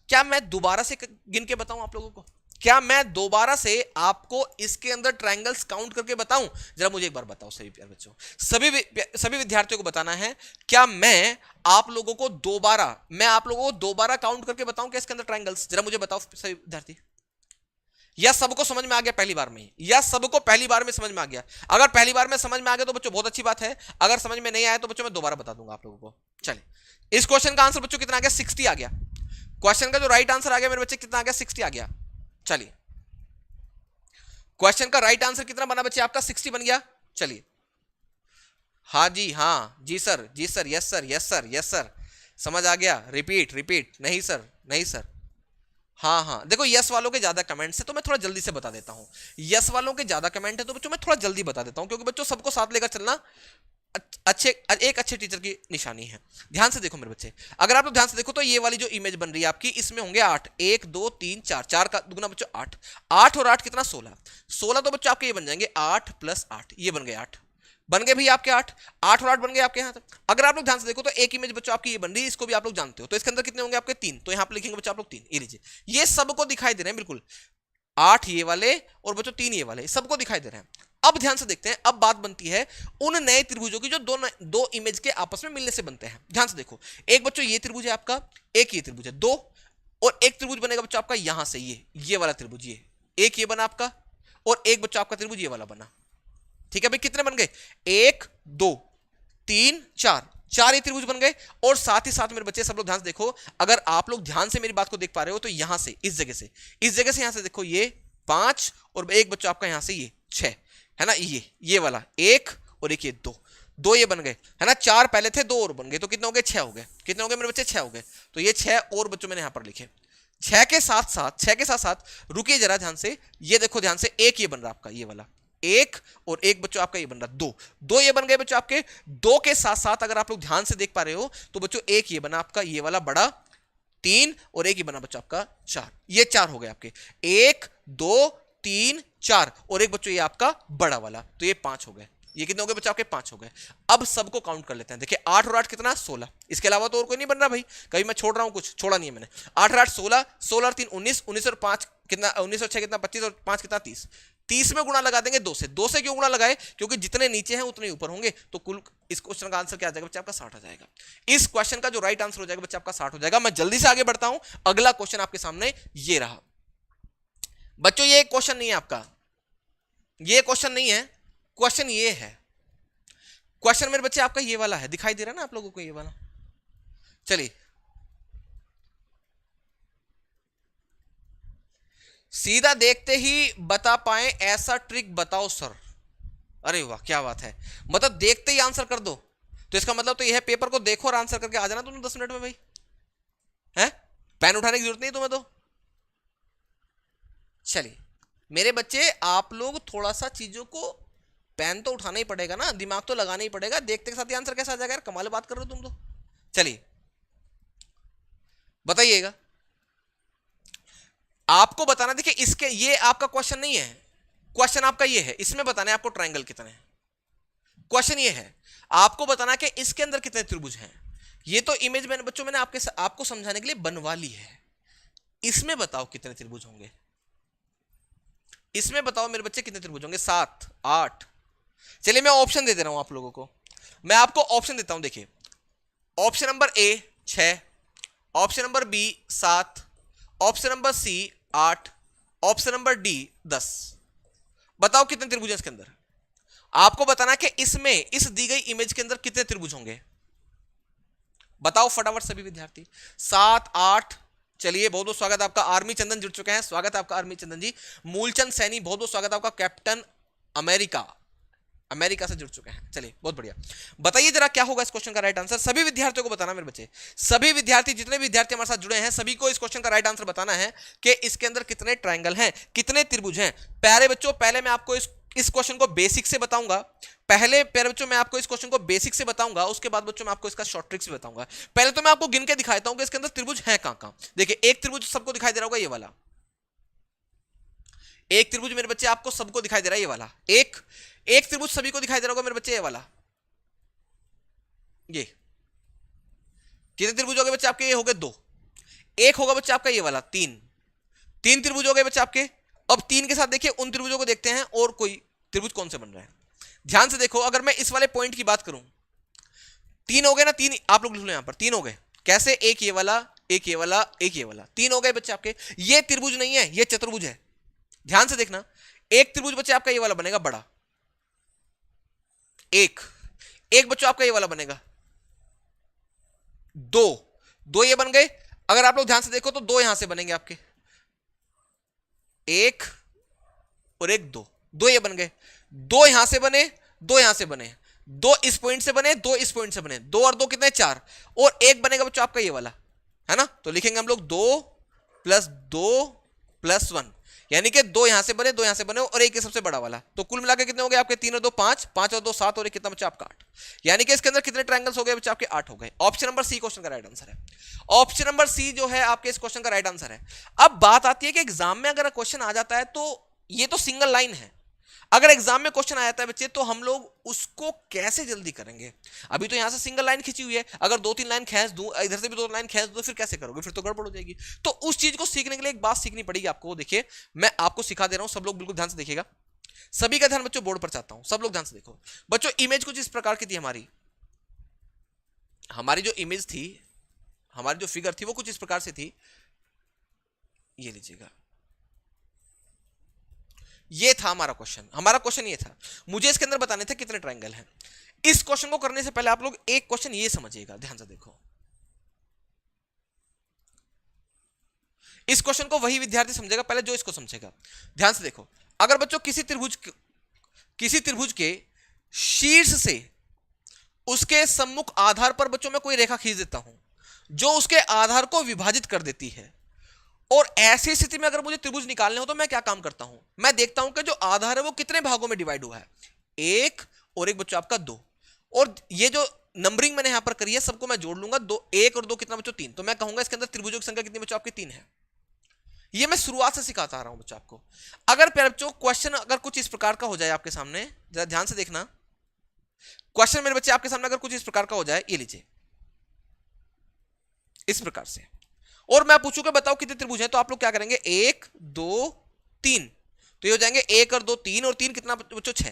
क्या मैं दोबारा से गिन के बताऊं आप लोगों को? क्या मैं दोबारा से आपको इसके अंदर ट्रायंगल्स काउंट करके बताऊं? जरा मुझे एक बार बताओ सभी प्यारे बच्चों, सभी विद्यार्थियों को बताना है। क्या मैं आप लोगों को दोबारा काउंट करके बताऊं क्या इसके अंदर ट्रायंगल्स? जरा मुझे बताओ सभी विद्यार्थी। या सबको समझ में आ गया पहली बार में? या सबको पहली बार में समझ में आ गया? अगर पहली बार में समझ में आ गया तो बच्चों बहुत अच्छी बात है। अगर समझ में नहीं आया तो बच्चों मैं दोबारा बता दूंगा आप लोगों को। चलिए इस क्वेश्चन का आंसर बच्चों कितना आ गया? 60 आ गया। क्वेश्चन का जो राइट आंसर आ गया मेरे बच्चे कितना आ गया? 60 आ गया। चलिए क्वेश्चन का राइट आंसर कितना बना बच्चे आपका? 60 बन गया। चलिए हाँ जी, हाँ जी सर, जी sir, yes sir, yes sir, yes sir, समझ आ गया। रिपीट। नहीं सर, नहीं सर। हाँ देखो यस वालों के ज्यादा कमेंट्स है तो मैं थोड़ा जल्दी से बता देता हूं। यस वालों के ज्यादा कमेंट है तो बच्चों मैं थोड़ा जल्दी बता देता हूं, क्योंकि बच्चों सबको साथ लेकर चलना एक अच्छे टीचर की निशानी है। ध्यान से देखो मेरे बच्चे, अगर आप लोग ध्यान से देखो तो ये वाली जो इमेज बन रही है आपकी, इसमें होंगे 8, 1 2 3 4, 4 का दुगना बच्चों 8, 8 और 8 कितना? 16, 16 तो बच्चों आपके ये बन जाएंगे 8 + 8, ये बन गए 8, बन गए भाई आपके 8, 8 और 8 बन गए आपके यहाँ तक। अगर आप लोग ध्यान से देखो तो एक इमेज बच्चों आपकी ये बन रही है, इसको भी आप लोग जानते हो, तो इसके अंदर कितने होंगे आपके? 3, तो यहाँ पे लिखेंगे बच्चों आप लोग 3, ये लीजिए, ये सबको दिखाई दे रहे हैं बिल्कुल, 8 ये वाले और बच्चों 3 ये वाले, सबको दिखाई दे रहे हैं। अब ध्यान से देखते हैं, अब बात बनती है उन नए त्रिभुजों की जो दो इमेज के आपस में मिलने से बनते हैं। ध्यान से देखो, एक बच्चों ये त्रिभुज है आपका, एक ये त्रिभुज है, दो, और एक त्रिभुज बनेगा बच्चों आपका यहां से ये वाला त्रिभुज, ये एक ये बना आपका, और एक बच्चों आपका त्रिभुज ये वाला बना। ठीक है भाई, कितने बन गए? 1 2 3 4, 4 ये त्रिभुज बन गए। और साथ ही साथ मेरे बच्चे सब लोग ध्यान से देखो, अगर आप लोग ध्यान से मेरी बात को देख पा रहे हो तो यहां से इस जगह से यहां से देखो, ये 5 और एक बच्चों आपका यहां से ये 6, है ना, ये वाला 1 और एक ये 2 ये बन गए, है ना। 4 पहले थे, 2 और बन गए, तो कितने हो गए? 6 हो गए। कितने हो गए मेरे बच्चे? 6 हो गए। तो ये 6 और बच्चों मैंने यहां पर लिखे। 6 के साथ साथ रुकिए जरा ध्यान से, ये देखो ध्यान से, एक ये बन रहा आपका ये वाला, 1 और एक बच्चों आपका ये बन रहा 2 ये बन गए बच्चों आपके। 2 के साथ साथ अगर आप लोग ध्यान से देख पा रहे हो तो बच्चों एक ये बना आपका ये वाला बड़ा, 3 और एक ही बना बच्चों आपका 4। ये 4 हो गए आपके, 1 2 3 4 और एक बच्चों ये आपका बड़ा वाला, तो ये 5 हो गए। ये कितने हो गए बच्चों आपके? 5 हो गए। अब सबको काउंट कर लेते हैं। देखिए 8 और 8 कितना? 16। इसके अलावा तो और कोई नहीं बन रहा भाई, कभी मैं छोड़ रहा हूं कुछ? छोड़ा नहीं है मैंने। 8 और 8 16, 16 और 3 19, 19 और 5 कितना? 19 और 6 कितना? 25 और 5 कितना? 30। 30 में गुणा लगा देंगे 2 से। 2 से क्यों गुणा लगाए? क्योंकि जितने नीचे हैं उतने ऊपर होंगे, तो कुल इस क्वेश्चन का आंसर क्या आ जाएगा बच्चा आपका? 60 आ जाएगा। इस क्वेश्चन का जो राइट आंसर हो जाएगा बच्चा आपका 60 हो जाएगा। मैं जल्दी से आगे बढ़ता हूं, अगला क्वेश्चन आपके सामने ये रहा बच्चों। ये क्वेश्चन नहीं है आपका, ये क्वेश्चन नहीं है, क्वेश्चन ये है। क्वेश्चन मेरे बच्चे आपका ये वाला है, दिखाई दे रहा है ना आप लोगों को ये वाला? चलिए सीधा देखते ही बता पाए ऐसा ट्रिक बताओ सर। अरे वाह क्या बात है, मतलब देखते ही आंसर कर दो। तो इसका मतलब तो यह है पेपर को देखो और आंसर करके आ जाना तुम 10 मिनट में भाई। है पेन उठाने की जरूरत नहीं तुम्हें तो। चलिए मेरे बच्चे आप लोग थोड़ा सा चीजों को, पेन तो उठाना ही पड़ेगा ना, दिमाग तो लगाना ही पड़ेगा। देखते के साथ ही आंसर कैसा आ जाएगा यार? कमाल बात कर रहे हो तुम तो। चलिए बताइएगा, आपको बताना। देखिए इसके, ये आपका क्वेश्चन नहीं है, क्वेश्चन आपका ये है, इसमें बताना है आपको ट्रायंगल कितने हैं। क्वेश्चन ये है, आपको बताना कि इसके अंदर कितने त्रिभुज हैं। ये तो इमेज मैंने बच्चों मैंने आपको समझाने के लिए बनवा ली है। इसमें बताओ कितने त्रिभुज होंगे, इसमें बताओ मेरे बच्चे कितने त्रिभुज होंगे? 7 8। चलिए मैं ऑप्शन दे दे रहा हूं आप लोगों को, मैं आपको ऑप्शन देता हूं। देखिए option number A 6, option number B 7, option number C 8, option number D 10। बताओ कितने त्रिभुज हैं इसके अंदर। आपको बताना कि इसमें, इस दी गई इमेज के अंदर कितने त्रिभुज होंगे। बताओ फटाफट सभी विद्यार्थी। 7 8। चलिए बहुत बहुत स्वागत आपका, आर्मी चंदन जुड़ चुके हैं, स्वागत है आपका आर्मी चंदन जी। मूलचंद सैनी बहुत बहुत स्वागत आपका, कैप्टन अमेरिका से जुड़ चुके हैं। चलिए बहुत बढ़िया, बताइए जरा क्या होगा इस क्वेश्चन का राइट आंसर। सभी विद्यार्थियों को बताना मेरे बच्चे, सभी विद्यार्थी जितने विद्यार्थी हमारे साथ जुड़े हैं सभी को इस क्वेश्चन का राइट आंसर बताना है कि इसके अंदर कितने ट्रायंगल हैं, कितने त्रिभुज हैं। प्यारे बच्चों पहले मैं आपको इस क्वेश्चन को बेसिक से बताऊंगा। पहले प्यारे बच्चों मैं आपको इस क्वेश्चन को बेसिक से बताऊंगा, उसके बाद बच्चों मैं आपको इसका शॉर्ट ट्रिक से बताऊंगा। पहले तो मैं आपको गिन के दिखाता हूं कि इसके अंदर त्रिभुज हैं कहां कहां। देखिए एक त्रिभुज सबको दिखाई दे रहा होगा, ये वाला एक त्रिभुज मेरे बच्चे आपको सबको दिखाई दे रहा है, ये वाला एक त्रिभुज सभी को दिखाई दे रहा होगा मेरे बच्चे, ये वाला। ये कितने त्रिभुज हो गए बच्चे आपके? ये हो गए 2। एक होगा बच्चे आपका ये वाला 3 त्रिभुज हो गए बच्चे आपके। अब 3 के साथ देखिए उन त्रिभुजों को देखते हैं और कोई त्रिभुज कौन से बन रहा है। ध्यान से देखो, अगर मैं इस वाले पॉइंट की बात करूं, 3 हो गए ना, 3 आप लोग लिख लो यहां पर, 3 हो गए। कैसे? एक ये वाला, एक ये वाला, एक ये वाला, 3 हो गए बच्चे आपके। ये त्रिभुज नहीं है, ये चतुर्भुज है। ध्यान से देखना, एक त्रिभुज बच्चे आपका ये वाला बनेगा बड़ा, एक बच्चों आपका ये वाला बनेगा, 2 ये बन गए। अगर आप लोग ध्यान से देखो तो 2 यहां से बनेंगे आपके, 1 और 1 2 ये बन गए। 2 यहां से बने, 2 यहां से बने, 2 इस पॉइंट से बने, 2 इस पॉइंट से बने, 2 और 2 कितने? 4 और 1 बनेगा बच्चों आपका ये वाला, है ना। तो लिखेंगे हम लोग 2 + 1, यानी कि 2 यहां से बने, 2 यहां से बने और 1 सबसे बड़ा वाला। तो कुल मिलाकर कितने हो गए आपके? 3 और 2 5, 5 और 2 7 और 1 कितना बच्चा आपका? 8। यानी कि इसके अंदर कितने ट्रायंगल्स हो गए बच्चा आपके? 8 हो गए। ऑप्शन नंबर सी क्वेश्चन का राइट आंसर है। ऑप्शन नंबर सी जो है आपके इस क्वेश्चन का राइट आंसर है। अब बात आती है कि एग्जाम में अगर क्वेश्चन आ जाता है तो ये तो सिंगल लाइन है, अगर एग्जाम में क्वेश्चन आ जाता है बच्चे तो हम लोग उसको कैसे जल्दी करेंगे। अभी तो यहां से सिंगल लाइन खींची हुई है, अगर 2-3 लाइन खींच दूं, इधर से भी 2 लाइन खींच दूं, फिर कैसे करोगे? फिर तो गड़बड़ हो जाएगी। तो उस चीज को सीखने के लिए एक बात सीखनी पड़ेगी आपको। देखिए मैं आपको सिखा दे रहा हूं, सब लोग बिल्कुल ध्यान से देखिएगा। सभी का ध्यान बच्चों बोर्ड पर चाहता हूं, सब लोग ध्यान से देखो। बच्चों इमेज कुछ इस प्रकार की थी, हमारी जो इमेज थी, हमारी जो फिगर थी वो कुछ इस प्रकार से थी। ये लीजिएगा, ये था हमारा क्वेश्चन। हमारा क्वेश्चन ये था, मुझे इसके अंदर बताने थे कितने ट्रायंगल हैं। इस क्वेश्चन को करने से पहले आप लोग एक क्वेश्चन ये समझिएगा, ध्यान से देखो। इस क्वेश्चन को वही विद्यार्थी समझेगा पहले जो इसको समझेगा। ध्यान से देखो, अगर बच्चों किसी त्रिभुज के शीर्ष से उसके सम्मुख आधार पर बच्चों में कोई रेखा खींच देता हूं जो उसके आधार को विभाजित कर देती है, और ऐसी स्थिति में अगर मुझे त्रिभुज निकालने हो तो मैं क्या काम करता हूं? मैं देखता हूं कि जो आधार है वो कितने भागों में डिवाइड हुआ है, 1 और 1 बच्चों आपका 2, और ये जो नंबरिंग मैंने यहां पर करी है, सबको मैं जोड़ लूंगा, 2 1 और 2 कितना बच्चों 3, तो मैं कहूंगा इसके अंदर त्रिभुजों की संख्या कितनी बच्चों आपकी 3 है। ये मैं शुरुआत से सिखाता आ रहा हूं बच्चों आपको। अगर प्यारे बच्चों क्वेश्चन अगर कुछ इस प्रकार का हो जाए आपके सामने, जरा ध्यान से देखना, क्वेश्चन मेरे बच्चे आपके सामने अगर कुछ इस प्रकार का हो जाए, ये लीजिए इस प्रकार से, और मैं पूछूंगा बताओ कितने त्रिभुज हैं, तो आप लोग क्या करेंगे 1 2 3, तो ये हो जाएंगे 1 और 2 3, और 3 कितना बच्चों 6।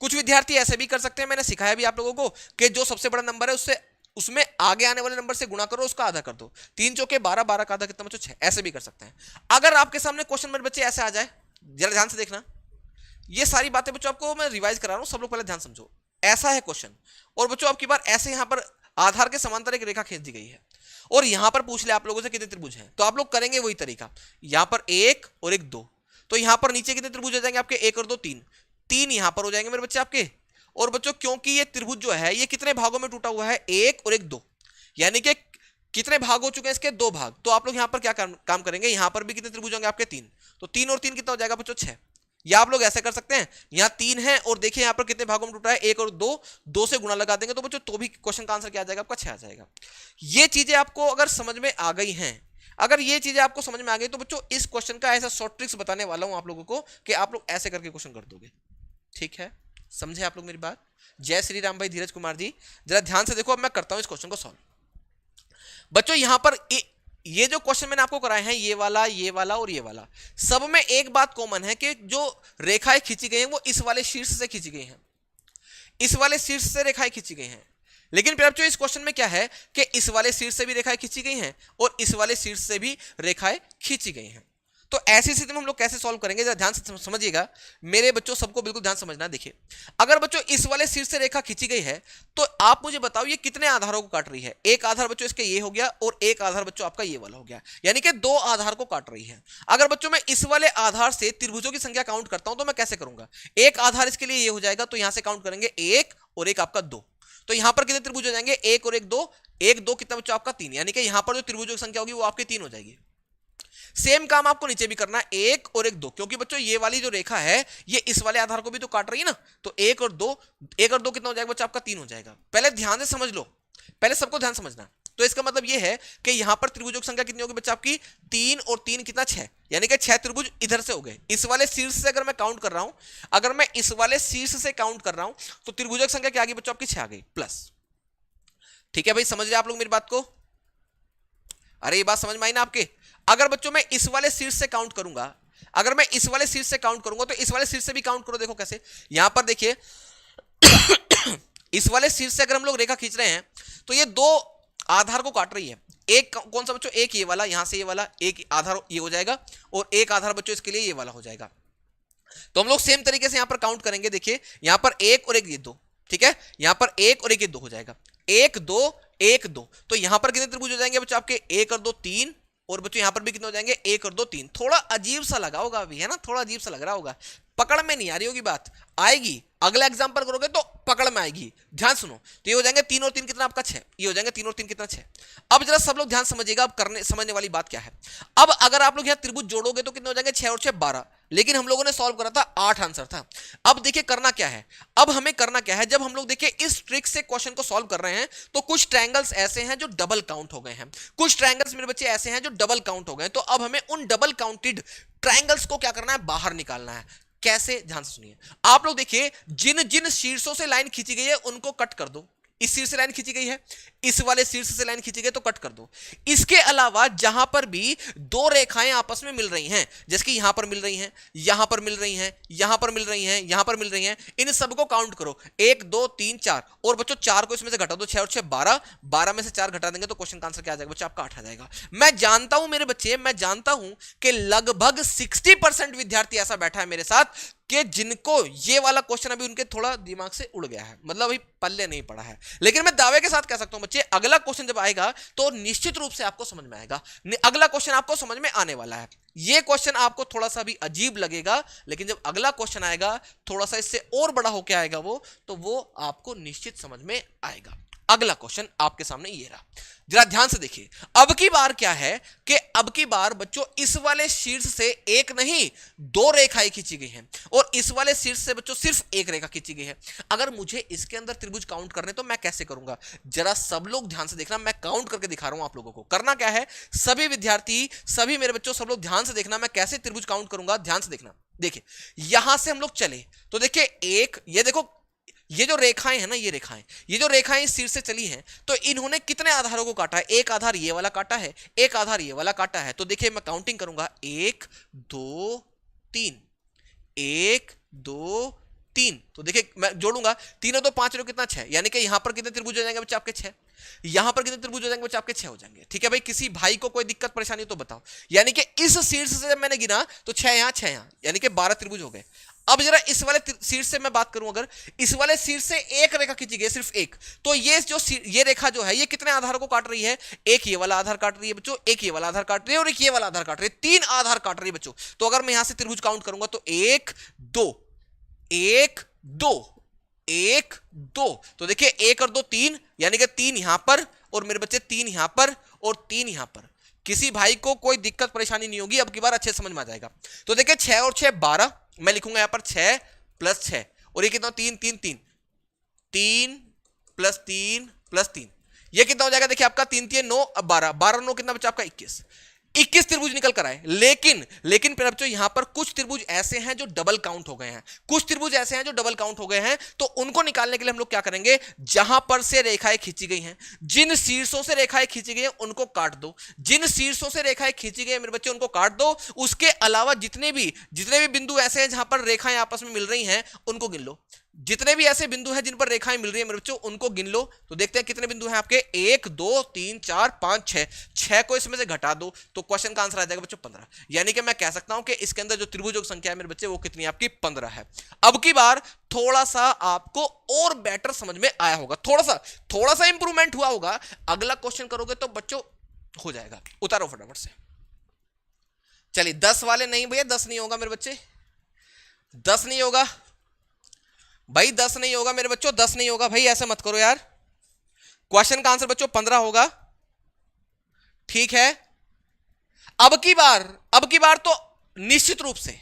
कुछ विद्यार्थी ऐसे भी कर सकते हैं, मैंने सिखाया भी आप लोगों को कि जो सबसे बड़ा नंबर है उससे उसमें आगे आने वाले नंबर से गुणा करो, उसका आधा कर दो, 3 चौके 12, 12 का आधा कितना बच्चों 6, ऐसे भी कर सकते हैं। अगर आपके सामने क्वेश्चन मेरे बच्चे ऐसे आ जाए, जरा ध्यान से देखना, ये सारी बातें बच्चों आपको मैं रिवाइज करा रहा हूं, सब लोग पहले ध्यान समझो। ऐसा है क्वेश्चन, और बच्चों आपकी बार ऐसे यहां पर आधार के समांतर एक रेखा खींच दी गई है, और यहां पर पूछ ले आप लोगों से कितने त्रिभुज हैं, तो आप लोग करेंगे वही तरीका, यहां पर 1 और 1 2, तो यहां पर नीचे कितने त्रिभुज हो जाएंगे आपके 1 और 2 3, 3 यहां पर हो जाएंगे मेरे बच्चे आपके। और बच्चों क्योंकि ये त्रिभुज जो है ये कितने भागों में टूटा हुआ है, 1 और 1 2, यानी कि कितने भाग हो चुके हैं इसके, 2 भाग। तो आप लोग यहां पर क्या काम करेंगे, यहां पर भी कितने त्रिभुज होंगे आपके 3, तो 3 और 3 कितना हो जाएगा बच्चों 6। या आप लोग ऐसे कर सकते हैं, यहां 3 है और देखिए यहां पर कितने भागों में टूटा है, 1 और 2, 2 से गुणा लगा देंगे तो बच्चों तो भी क्वेश्चन का आंसर क्या आ जाएगा आपका 6 आ जाएगा। ये चीजें आपको अगर समझ में आ गई हैं, अगर ये चीजें आपको समझ में आ गई, तो बच्चों इस क्वेश्चन का ऐसा शॉर्ट ट्रिक्स बताने वाला हूं आप लोगों को कि आप लोग ऐसे करके क्वेश्चन कर दोगे। ठीक है, समझे आप लोग मेरी बात। जय श्री राम भाई धीरज कुमार जी, जरा ध्यान से देखो, अब मैं करता हूं इस क्वेश्चन को सॉल्व। बच्चों यहां पर ये जो क्वेश्चन मैंने आपको कराए हैं, ये वाला और ये वाला, सब में एक बात कॉमन है कि जो रेखाएं खींची गई हैं वो इस वाले शीर्ष से खींची गई हैं, इस वाले शीर्ष से रेखाएं खींची गई हैं। लेकिन फिर बच्चों इस क्वेश्चन में क्या है कि इस वाले शीर्ष से भी रेखाएं खींची गई हैं और इस वाले शीर्ष से भी रेखाएं खींची गई हैं। तो ऐसी स्थिति में हम लोग कैसे सॉल्व करेंगे, जरा ध्यान से समझिएगा मेरे बच्चों, सबको बिल्कुल ध्यान समझना। देखिए अगर बच्चों इस वाले शीर्ष से रेखा खींची गई है, तो आप मुझे बताओ ये कितने आधारों को काट रही है। एक आधार बच्चों इसके ये हो गया और एक आधार बच्चों आपका ये वाला हो गया, यानी कि 2 आधार को काट रही है। अगर बच्चों मैं इस वाले आधार से त्रिभुजों की संख्या काउंट करता हूं तो मैं कैसे करूंगा, एक आधार इसके लिए ये हो जाएगा, तो यहां से काउंट करेंगे 1 और 1 आपका 2, तो यहां पर कितने त्रिभुज हो जाएंगे 1 और 1 2, 1 2 कितना बच्चों आपका 3, यानी कि यहां पर जो त्रिभुजों की संख्या होगी वो आपकी 3 हो जाएगी। सेम काम आपको नीचे भी करना है, 1 और 1 2, क्योंकि बच्चों ये वाली जो रेखा है ये इस वाले आधार को भी तो काट रही है ना, तो 1 और 2 कितना हो जाएगा बच्चों आपका 3 हो जाएगा। पहले ध्यान से समझ लो, पहले सबको ध्यान समझना। तो इसका मतलब ये है कि यहां पर त्रिभुजों की संख्या कितनी होगी बच्चा आपकी 3 और 3 कितना 6, यानी कि 6 त्रिभुज इधर से हो गए। इस वाले शीर्ष से अगर मैं काउंट कर रहा हूं, अगर मैं इस वाले शीर्ष से काउंट कर रहा हूं तो त्रिभुजों की संख्या क्या आ गई बच्चों आपकी 6 आ गई प्लस। ठीक है भाई, समझ रहे आप लोग मेरी बात को, अरे ये बात समझ में आई ना आपके। अगर बच्चों मैं इस वाले शीर्ष से काउंट करूंगा, अगर मैं इस वाले शीर्ष से काउंट करूंगा तो इस वाले शीर्ष से भी काउंट करो, देखो कैसे, यहां पर देखिए इस वाले शीर्ष से अगर हम लोग रेखा खींच रहे हैं तो ये 2 आधार को काट रही है। एक कौन सा बच्चों, एक ये वाला, यहां से ये वाला एक आधार ये हो जाएगा और एक आधार बच्चों इसके लिए ये वाला हो जाएगा। तो हम लोग सेम तरीके से यहां पर काउंट करेंगे, देखिए यहां पर 1 और 1 ये 2, ठीक है, यहां पर 1 और 1 ये 2 हो जाएगा, 1 2 1 2, तो यहां पर कितने त्रिभुज हो जाएंगे बच्चों आपके 1 और 2 3, और बच्चों यहां पर भी कितने हो जाएंगे 1 और 2 3। थोड़ा अजीब सा लगा होगा अभी, है ना, थोड़ा अजीब सा लग रहा होगा, पकड़ में नहीं आ रही होगी बात, आएगी अगला एग्जांपल करोगे तो पकड़ में आएगी। ध्यान सुनो, तो ये हो जाएंगे 3 और 3 कितना आपका 6, ये हो जाएंगे 3 और 3 कितना 6। अब जरा सब लोग ध्यान समझिएगा, अब समझने वाली बात क्या है। अब अगर आप लोग यहां त्रिभुज जोड़ोगे तो कितने हो जाएंगे 6 और 6 12, लेकिन हम लोगों ने सॉल्व करा था 8 आंसर था। अब देखिए करना क्या है, अब हमें करना क्या है, जब हम लोग देखिए इस ट्रिक से क्वेश्चन को सॉल्व कर रहे हैं तो कुछ ट्रायंगल्स ऐसे हैं जो डबल काउंट हो गए हैं, कुछ ट्रायंगल्स मेरे बच्चे ऐसे हैं जो डबल काउंट हो गए, तो अब हमें उन डबल काउंटेड ट्रायंगल्स को क्या करना है, बाहर निकालना है। कैसे, ध्यान से सुनिए आप लोग, देखिए जिन जिन शीर्षों से लाइन खींची गई है उनको कट कर दो। इस शीर्ष से लाइन खींची गई है, इस वाले शीर्ष से लाइन खींची गई तो कट कर दो। इसके अलावा जहां पर भी 2 रेखाएं आपस में मिल रही हैं, जैसे कि यहां पर मिल रही हैं, यहां पर मिल रही हैं, यहां पर मिल रही हैं, यहां पर मिल रही हैं, इन सबको काउंट करो 1 2 3 4, और बच्चों 4 को इसमें से घटा दो, 6 और 6 12, 12 में से 4 घटा देंगे तो क्वेश्चन का आंसर क्या आ जाएगा बच्चा आपका 8 आ जाएगा। मैं जानता हूं मेरे बच्चे, मैं जानता हूं कि लगभग 60% विद्यार्थी ऐसा बैठा है मेरे साथ कि जिनको ये वाला क्वेश्चन अभी उनके थोड़ा दिमाग से उड़ गया है, मतलब अभी पल्ले नहीं पड़ा है, लेकिन मैं दावे के साथ कह सकता हूं बच्चे अगला क्वेश्चन जब आएगा तो निश्चित रूप से आपको समझ में आएगा, अगला क्वेश्चन आपको समझ में आने वाला है। ये क्वेश्चन आपको थोड़ा सा भी अजीब लगेगा, लेकिन जब अगला क्वेश्चन आएगा थोड़ा सा इससे और बड़ा होकर आएगा वो, तो वो आपको निश्चित समझ में आएगा। अगला क्वेश्चन आपके सामने ये रहा, जरा ध्यान से देखिए। अब की बार क्या है कि अब की बार बच्चों इस वाले शीर्ष से एक नहीं दो रेखाएं खींची गई हैं और इस वाले शीर्ष से बच्चों सिर्फ एक रेखा खींची गई है। अगर मुझे इसके अंदर त्रिभुज काउंट करने तो मैं कैसे करूंगा, जरा सब लोग ध्यान से देखना, मैं काउंट करके दिखा रहा हूं आप लोगों को। करना क्या है, सभी विद्यार्थी, सभी मेरे बच्चों, सब लोग ध्यान से देखना, मैं कैसे त्रिभुज काउंट करूंगा, ध्यान से देखना। देखिए यहां से हम लोग चले तो देखिए एक, ये देखो ये जो रेखाएं हैं ना, ये जो रेखाएं इस शीर्ष से चली हैं, तो इन्होंने कितने आधारों को काटा है, एक आधार ये वाला काटा है, एक आधार ये वाला काटा है। तो देखिए मैं काउंटिंग करूंगा, 1 2 3, 1 2 3। तो देखिए मैं जोड़ूंगा, तीनों तो 5 कितना 6, यानी कि यहां पर कितने त्रिभुज हो जाएंगे बच्चे आपके 6, यहां पर कितने त्रिभुज हो जाएंगे बच्चे आपके 6 हो जाएंगे। ठीक है भाई, किसी भाई को कोई दिक्कत परेशानी तो बताओ। यानी कि इस शीर्ष से जब मैंने गिना तो 6 यहां 6 यहां, यानी कि 12 त्रिभुज हो गए। अब जरा इस वाले शीर्ष से मैं बात करूं, अगर इस वाले शीर्ष से एक रेखा खींची गई, सिर्फ एक, तो ये रेखा जो है ये कितने आधारों को काट रही है, एक ये वाला आधार काट रही है बच्चों, एक ये वाला आधार काट रही है और एक ये वाला आधार काट रही है, 3 आधार काट रही है बच्चों। तो अगर मैं यहां से त्रिभुज काउंट करूंगा तो 1 2 1 2 1 2, तो देखिए 1 और 2 3, यानी कि 3 यहां पर और मेरे बच्चे 3 यहां पर और 3 यहां पर। किसी भाई को कोई दिक्कत परेशानी नहीं होगी, अब की बार अच्छे समझ में आ जाएगा। तो देखिए 6 और 6 12, मैं लिखूंगा यहां पर 6 प्लस 6, और ये कितना 3 3 3 3 प्लस 3 प्लस 3, ये कितना हो जाएगा, देखिए आपका 3 3 9, अब 12 12 9 कितना बचा आपका 21 त्रिभुज निकल कर आए। लेकिन फिर बच्चों यहां पर कुछ त्रिभुज ऐसे हैं जो डबल काउंट हो गए हैं, कुछ त्रिभुज ऐसे हैं जो डबल काउंट हो गए हैं। तो उनको निकालने के लिए हम लोग क्या करेंगे, जहां पर से रेखाएं खींची गई हैं, जिन शीर्षों से रेखाएं खींची गई हैं उनको काट दो, जिन शीर्षों से रेखाएं खींची गई हैं मेरे बच्चे उनको काट दो। उसके अलावा जितने भी बिंदु ऐसे हैं जहां पर रेखाएं आपस में मिल रही हैं उनको गिन लो। जितने भी ऐसे बिंदु हैं जिन पर रेखाएं मिल रही हैं मेरे बच्चों उनको गिन लो। तो देखते हैं कितने बिंदु हैं आपके, 1 2 3 4 5 6, 6 को इसमें से घटा दो तो क्वेश्चन का आंसर आ जाएगा बच्चों 15। यानी कि मैं कह सकता हूं कि इसके अंदर जो त्रिभुजों की संख्या है मेरे बच्चे वो कितनी आपकी 15 है। अब की बार थोड़ा सा आपको और बेटर समझ में आया होगा, थोड़ा सा इंप्रूवमेंट हुआ होगा। अगला क्वेश्चन करोगे तो बच्चों हो जाएगा, उतारो फटाफट से। चलिए 10 वाले नहीं भैया, 10 नहीं होगा मेरे बच्चे, 10 नहीं होगा भाई, 10 नहीं होगा मेरे बच्चों, 10 नहीं होगा भाई, ऐसे मत करो यार। क्वेश्चन का आंसर बच्चों 15 होगा। ठीक है, अब की बार तो निश्चित रूप से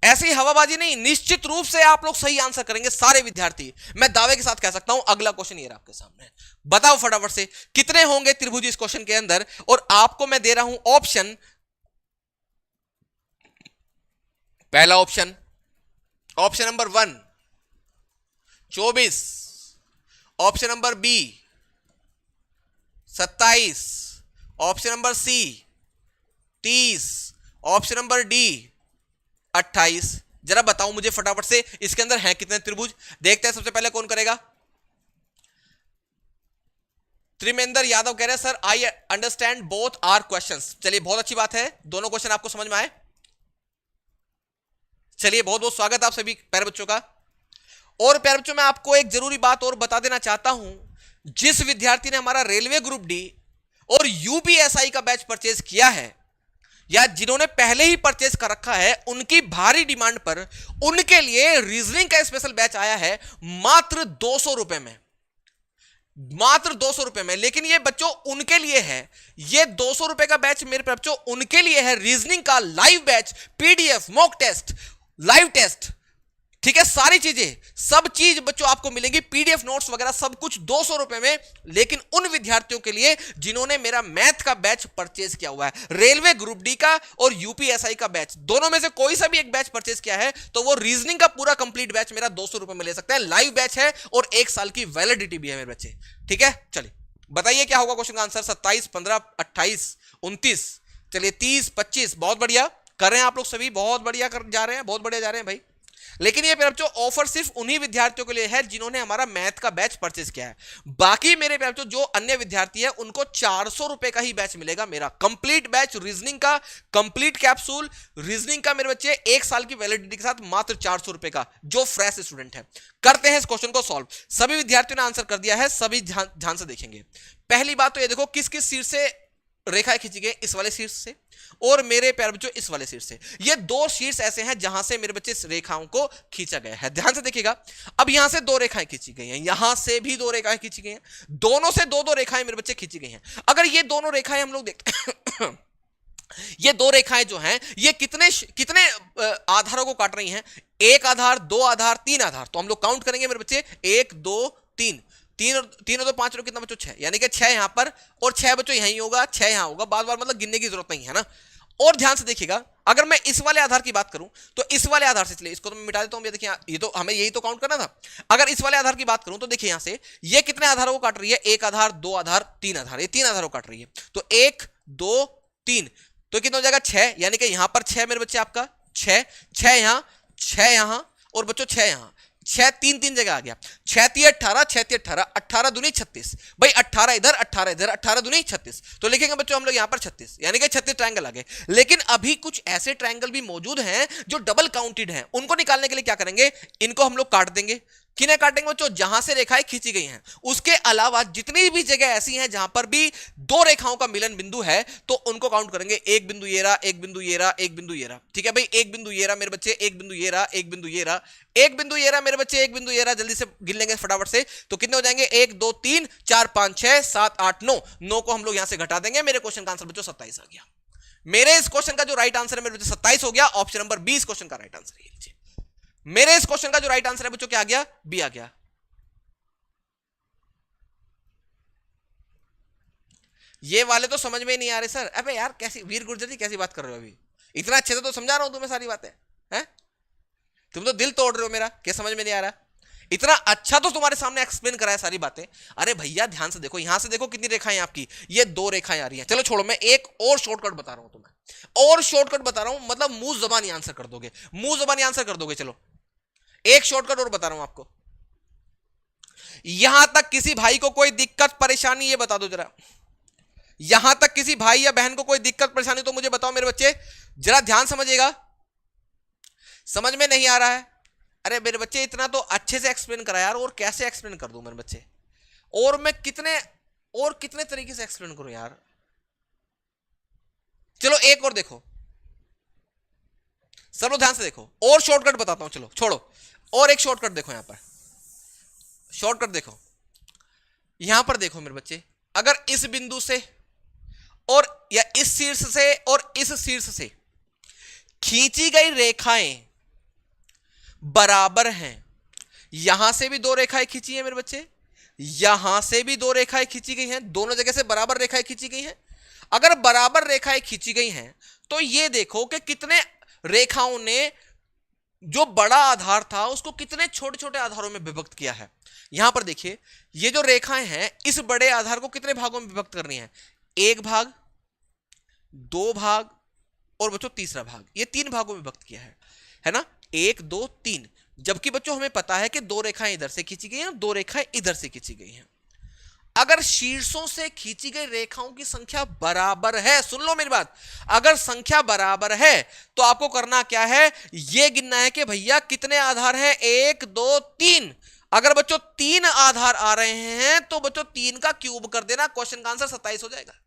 ऐसी हवाबाजी नहीं, निश्चित रूप से आप लोग सही आंसर करेंगे सारे विद्यार्थी, मैं दावे के साथ कह सकता हूं। अगला क्वेश्चन ये रहा आपके सामने, बताओ फटाफट से कितने होंगे त्रिभुज इस क्वेश्चन के अंदर। और आपको मैं दे रहा हूं ऑप्शन, पहला option number 1 24, option number B 27, option number C 30, option number D 28। जरा बताओ मुझे फटाफट से इसके अंदर हैं कितने त्रिभुज, देखते हैं सबसे पहले कौन करेगा। त्रिमेंद्र यादव कह रहे हैं sir I understand both are questions. चलिए बहुत अच्छी बात है, दोनों क्वेश्चन आपको समझ में आए। चलिए बहुत बहुत स्वागत आप सभी प्यारे बच्चों का। और प्यारे बच्चों मैं आपको एक जरूरी बात और बता देना चाहता हूं, जिस विद्यार्थी ने हमारा रेलवे ग्रुप डी और यूपीएसआई का बैच परचेज किया है या जिन्होंने पहले ही परचेज कर रखा है, उनकी भारी डिमांड पर उनके लिए रीजनिंग का स्पेशल बैच आया है मात्र 200 रुपए में, मात्र 200 रुपए में। लेकिन ये बच्चों उनके लिए है, ये 200 रुपए का बैच मेरे बच्चों उनके लिए है, रीजनिंग का live batch, PDF, mock test, live test, ठीक है, सारी चीजें, सब चीज बच्चों आपको मिलेंगी, पीडीएफ नोट्स वगैरह सब कुछ 200 रुपए में। लेकिन उन विद्यार्थियों के लिए जिन्होंने मेरा मैथ का बैच परचेज किया हुआ है, रेलवे ग्रुप डी का और यूपीएसआई का बैच, दोनों में से कोई सा भी एक बैच परचेज किया है तो वो रीजनिंग का पूरा कंप्लीट बैच मेरा 200 रुपए में ले सकता है। लाइव बैच है और 1 साल की वैलिडिटी भी है मेरे बच्चे। ठीक है, चलिए बताइए क्या होगा क्वेश्चन का आंसर। 27 15 28 29, चलिए 30 25, बहुत बढ़िया कर रहे हैं आप लोग सभी, बहुत बढ़िया कर जा रहे हैं, बहुत बढ़िया जा रहे हैं भाई। लेकिन ये बच्चों ऑफर सिर्फ उन्हीं विद्यार्थियों के लिए है जिन्होंने हमारा मैथ का बैच परचेज किया है। बाकी मेरे बच्चों जो अन्य विद्यार्थी है उनको 400 रुपए का ही बैच मिलेगा, मेरा कंप्लीट बैच, रीजनिंग का कंप्लीट कैप्सूल, रीजनिंग का मेरे बच्चे 1 साल की वैलिडिटी के साथ मात्र 400 रुपए का, जो फ्रेश स्टूडेंट है। करते हैं इस क्वेश्चन को सॉल्व। सभी विद्यार्थियों ने आंसर कर दिया है, सभी ध्यान से देखेंगे। पहली बात तो ये देखो किस किस शीर्ष से रेखाएं खींची गई इस वाले शीर्ष से और मेरे प्यारे बच्चों इस वाले शीर्ष से। ये दो शीर्ष ऐसे हैं जहां से मेरे बच्चे इस रेखाओं को खींचा गया है। ध्यान से देखिएगा, अब यहां से दो रेखाएं खींची गई हैं, यहां से भी दो रेखाएं खींची गई हैं, दोनों से दो दो रेखाएं मेरे बच्चे खींची गई हैं। अगर ये दोनों रेखाएं हम लोग देखते ये दो रेखाएं जो हैं ये कितने कितने आधारों को काट रही हैं? एक आधार, दो आधार, तीन आधार। तो हम लोग काउंट करेंगे मेरे बच्चे, एक दो तीन, तीन और दो पांच, कितना बच्चों? 6, यानी कि 6 यहां पर और 6 बच्चों यहीं होगा, 6 यहां होगा। बार बार मतलब गिनने की जरूरत नहीं है ना। और ध्यान से देखिएगा, अगर मैं इस वाले आधार की बात करूं तो इस वाले आधार से, चलिए इसको तो मैं मिटा देता हूं। ये देखिए, ये तो हमें यही तो काउंट करना था। अगर इस वाले आधार की बात करूं तो देखिए यहां से ये कितने आधारों को काट रही है? एक आधार, दो आधार, तीन आधार, ये 3 आधारों को काट रही है। तो 1 2 3, तो कितना हो जाएगा? 6, यानी कि यहां पर 6 मेरे बच्चे आपका 6, 6 यहां, 6 यहां और बच्चों 6 यहां, 6 3 3 जगह आ गया। 6 3 18, 6 3 18, 18 दूनी 36। भाई 18 इधर, 18 इधर, 18 दूनी 36। तो लिखेंगे बच्चों हम लोग यहां पर 36, यानी कि 36 ट्रायंगल आ गए। लेकिन अभी कुछ ऐसे ट्रायंगल भी मौजूद हैं जो डबल काउंटेड हैं। उनको निकालने के लिए क्या करेंगे? इनको हम लोग काट देंगे। किन्हें काटेंगे बच्चों? जहां से रेखाएं खींची गई हैं। उसके अलावा जितनी भी जगह ऐसी हैं जहां पर भी दो रेखाओं का मिलन बिंदु है तो उनको काउंट करेंगे। एक बिंदु ये रहा, एक बिंदु ये रहा, एक बिंदु ये रहा। ठीक है भाई, एक बिंदु ये रहा मेरे बच्चे, एक बिंदु ये रहा, एक बिंदु ये रहा, एक बिंदु ये रहा मेरे बच्चे, एक बिंदु ये रहा। जल्दी से गिन लेंगे फटाफट से, तो कितने हो जाएंगे? 1 2 3 4 5 6 7 8 9। 9 को हम लोग यहां से घटा देंगे। मेरे क्वेश्चन का आंसर बच्चों 27 आ गया। मेरे इस क्वेश्चन का जो राइट आंसर है मेरे बच्चे 27 हो गया। ऑप्शन नंबर 20 क्वेश्चन का राइट आंसर है। मेरे इस क्वेश्चन का जो राइट आंसर है बच्चों क्या आ गया? बी आ गया। ये वाले तो समझ में ही नहीं आ रहे सर। अबे यार कैसी वीर गुर्जर जी, कैसी बात कर रहे हो? अभी इतना अच्छे से तो समझा रहा हूं तुम्हें सारी बातें, हैं? तुम तो दिल तोड़ रहे हो मेरा, क्या समझ में नहीं आ रहा? इतना अच्छा तो तुम्हारे सामने एक्सप्लेन करा है सारी बातें। अरे भैया ध्यान से देखो, यहां से देखो कितनी रेखाएं आपकी, ये 2 रेखाएं आ रही हैं। चलो छोड़ो, मैं एक और शॉर्टकट बता रहा हूं तुम्हें, और शॉर्टकट बता रहा हूं, मतलब मुंह जबानी आंसर कर दोगे, मुंह जबानी आंसर कर दोगे। चलो एक शॉर्टकट और बता रहा हूं आपको। यहां तक किसी भाई को कोई दिक्कत परेशानी ये बता दो जरा, यहां तक किसी भाई या बहन को कोई दिक्कत परेशानी तो मुझे बताओ मेरे बच्चे, जरा ध्यान समझिएगा। समझ में नहीं आ रहा है? अरे मेरे बच्चे इतना तो अच्छे से एक्सप्लेन करा यार, और कैसे एक्सप्लेन कर दूं मेरे बच्चे? और मैं कितने तरीके से एक्सप्लेन करूं यार? चलो एक और देखो, सब लोग ध्यान से देखो, और शॉर्टकट बताता हूं। चलो छोड़ो, और एक शॉर्टकट देखो। यहां पर शॉर्टकट देखो, यहां पर देखो मेरे बच्चे, अगर इस बिंदु से और या इस शीर्ष से और इस शीर्ष से खींची गई रेखाएं बराबर हैं, यहां से भी 2 रेखाएं खींची हैं मेरे बच्चे, यहां से भी 2 रेखाएं खींची गई हैं, दोनों जगह से बराबर रेखाएं खींची गई हैं। अगर बराबर रेखाएं खींची गई हैं तो ये देखो कि कितने रेखाओं ने जो बड़ा आधार था उसको कितने छोटे छोटे आधारों में विभक्त किया है। यहां पर देखिए, ये जो रेखाएं हैं इस बड़े आधार को कितने भागों में विभक्त करनी है? 1 भाग, 2 भाग और बच्चों तीसरा भाग, ये 3 भागों में विभक्त किया है ना? 1 2 3। जबकि बच्चों हमें पता है कि 2 रेखाएं इधर से खींची गई हैं, 2 रेखाएं इधर से खींची गई हैं। अगर शीर्षों से खींची गई रेखाओं की संख्या बराबर है, सुन लो मेरी बात, अगर संख्या बराबर है तो आपको करना क्या है? यह गिनना है कि भैया कितने आधार हैं? 1 2 3। अगर बच्चों 3 आधार आ रहे हैं तो बच्चों 3 का क्यूब कर देना, क्वेश्चन का आंसर 27 हो जाएगा।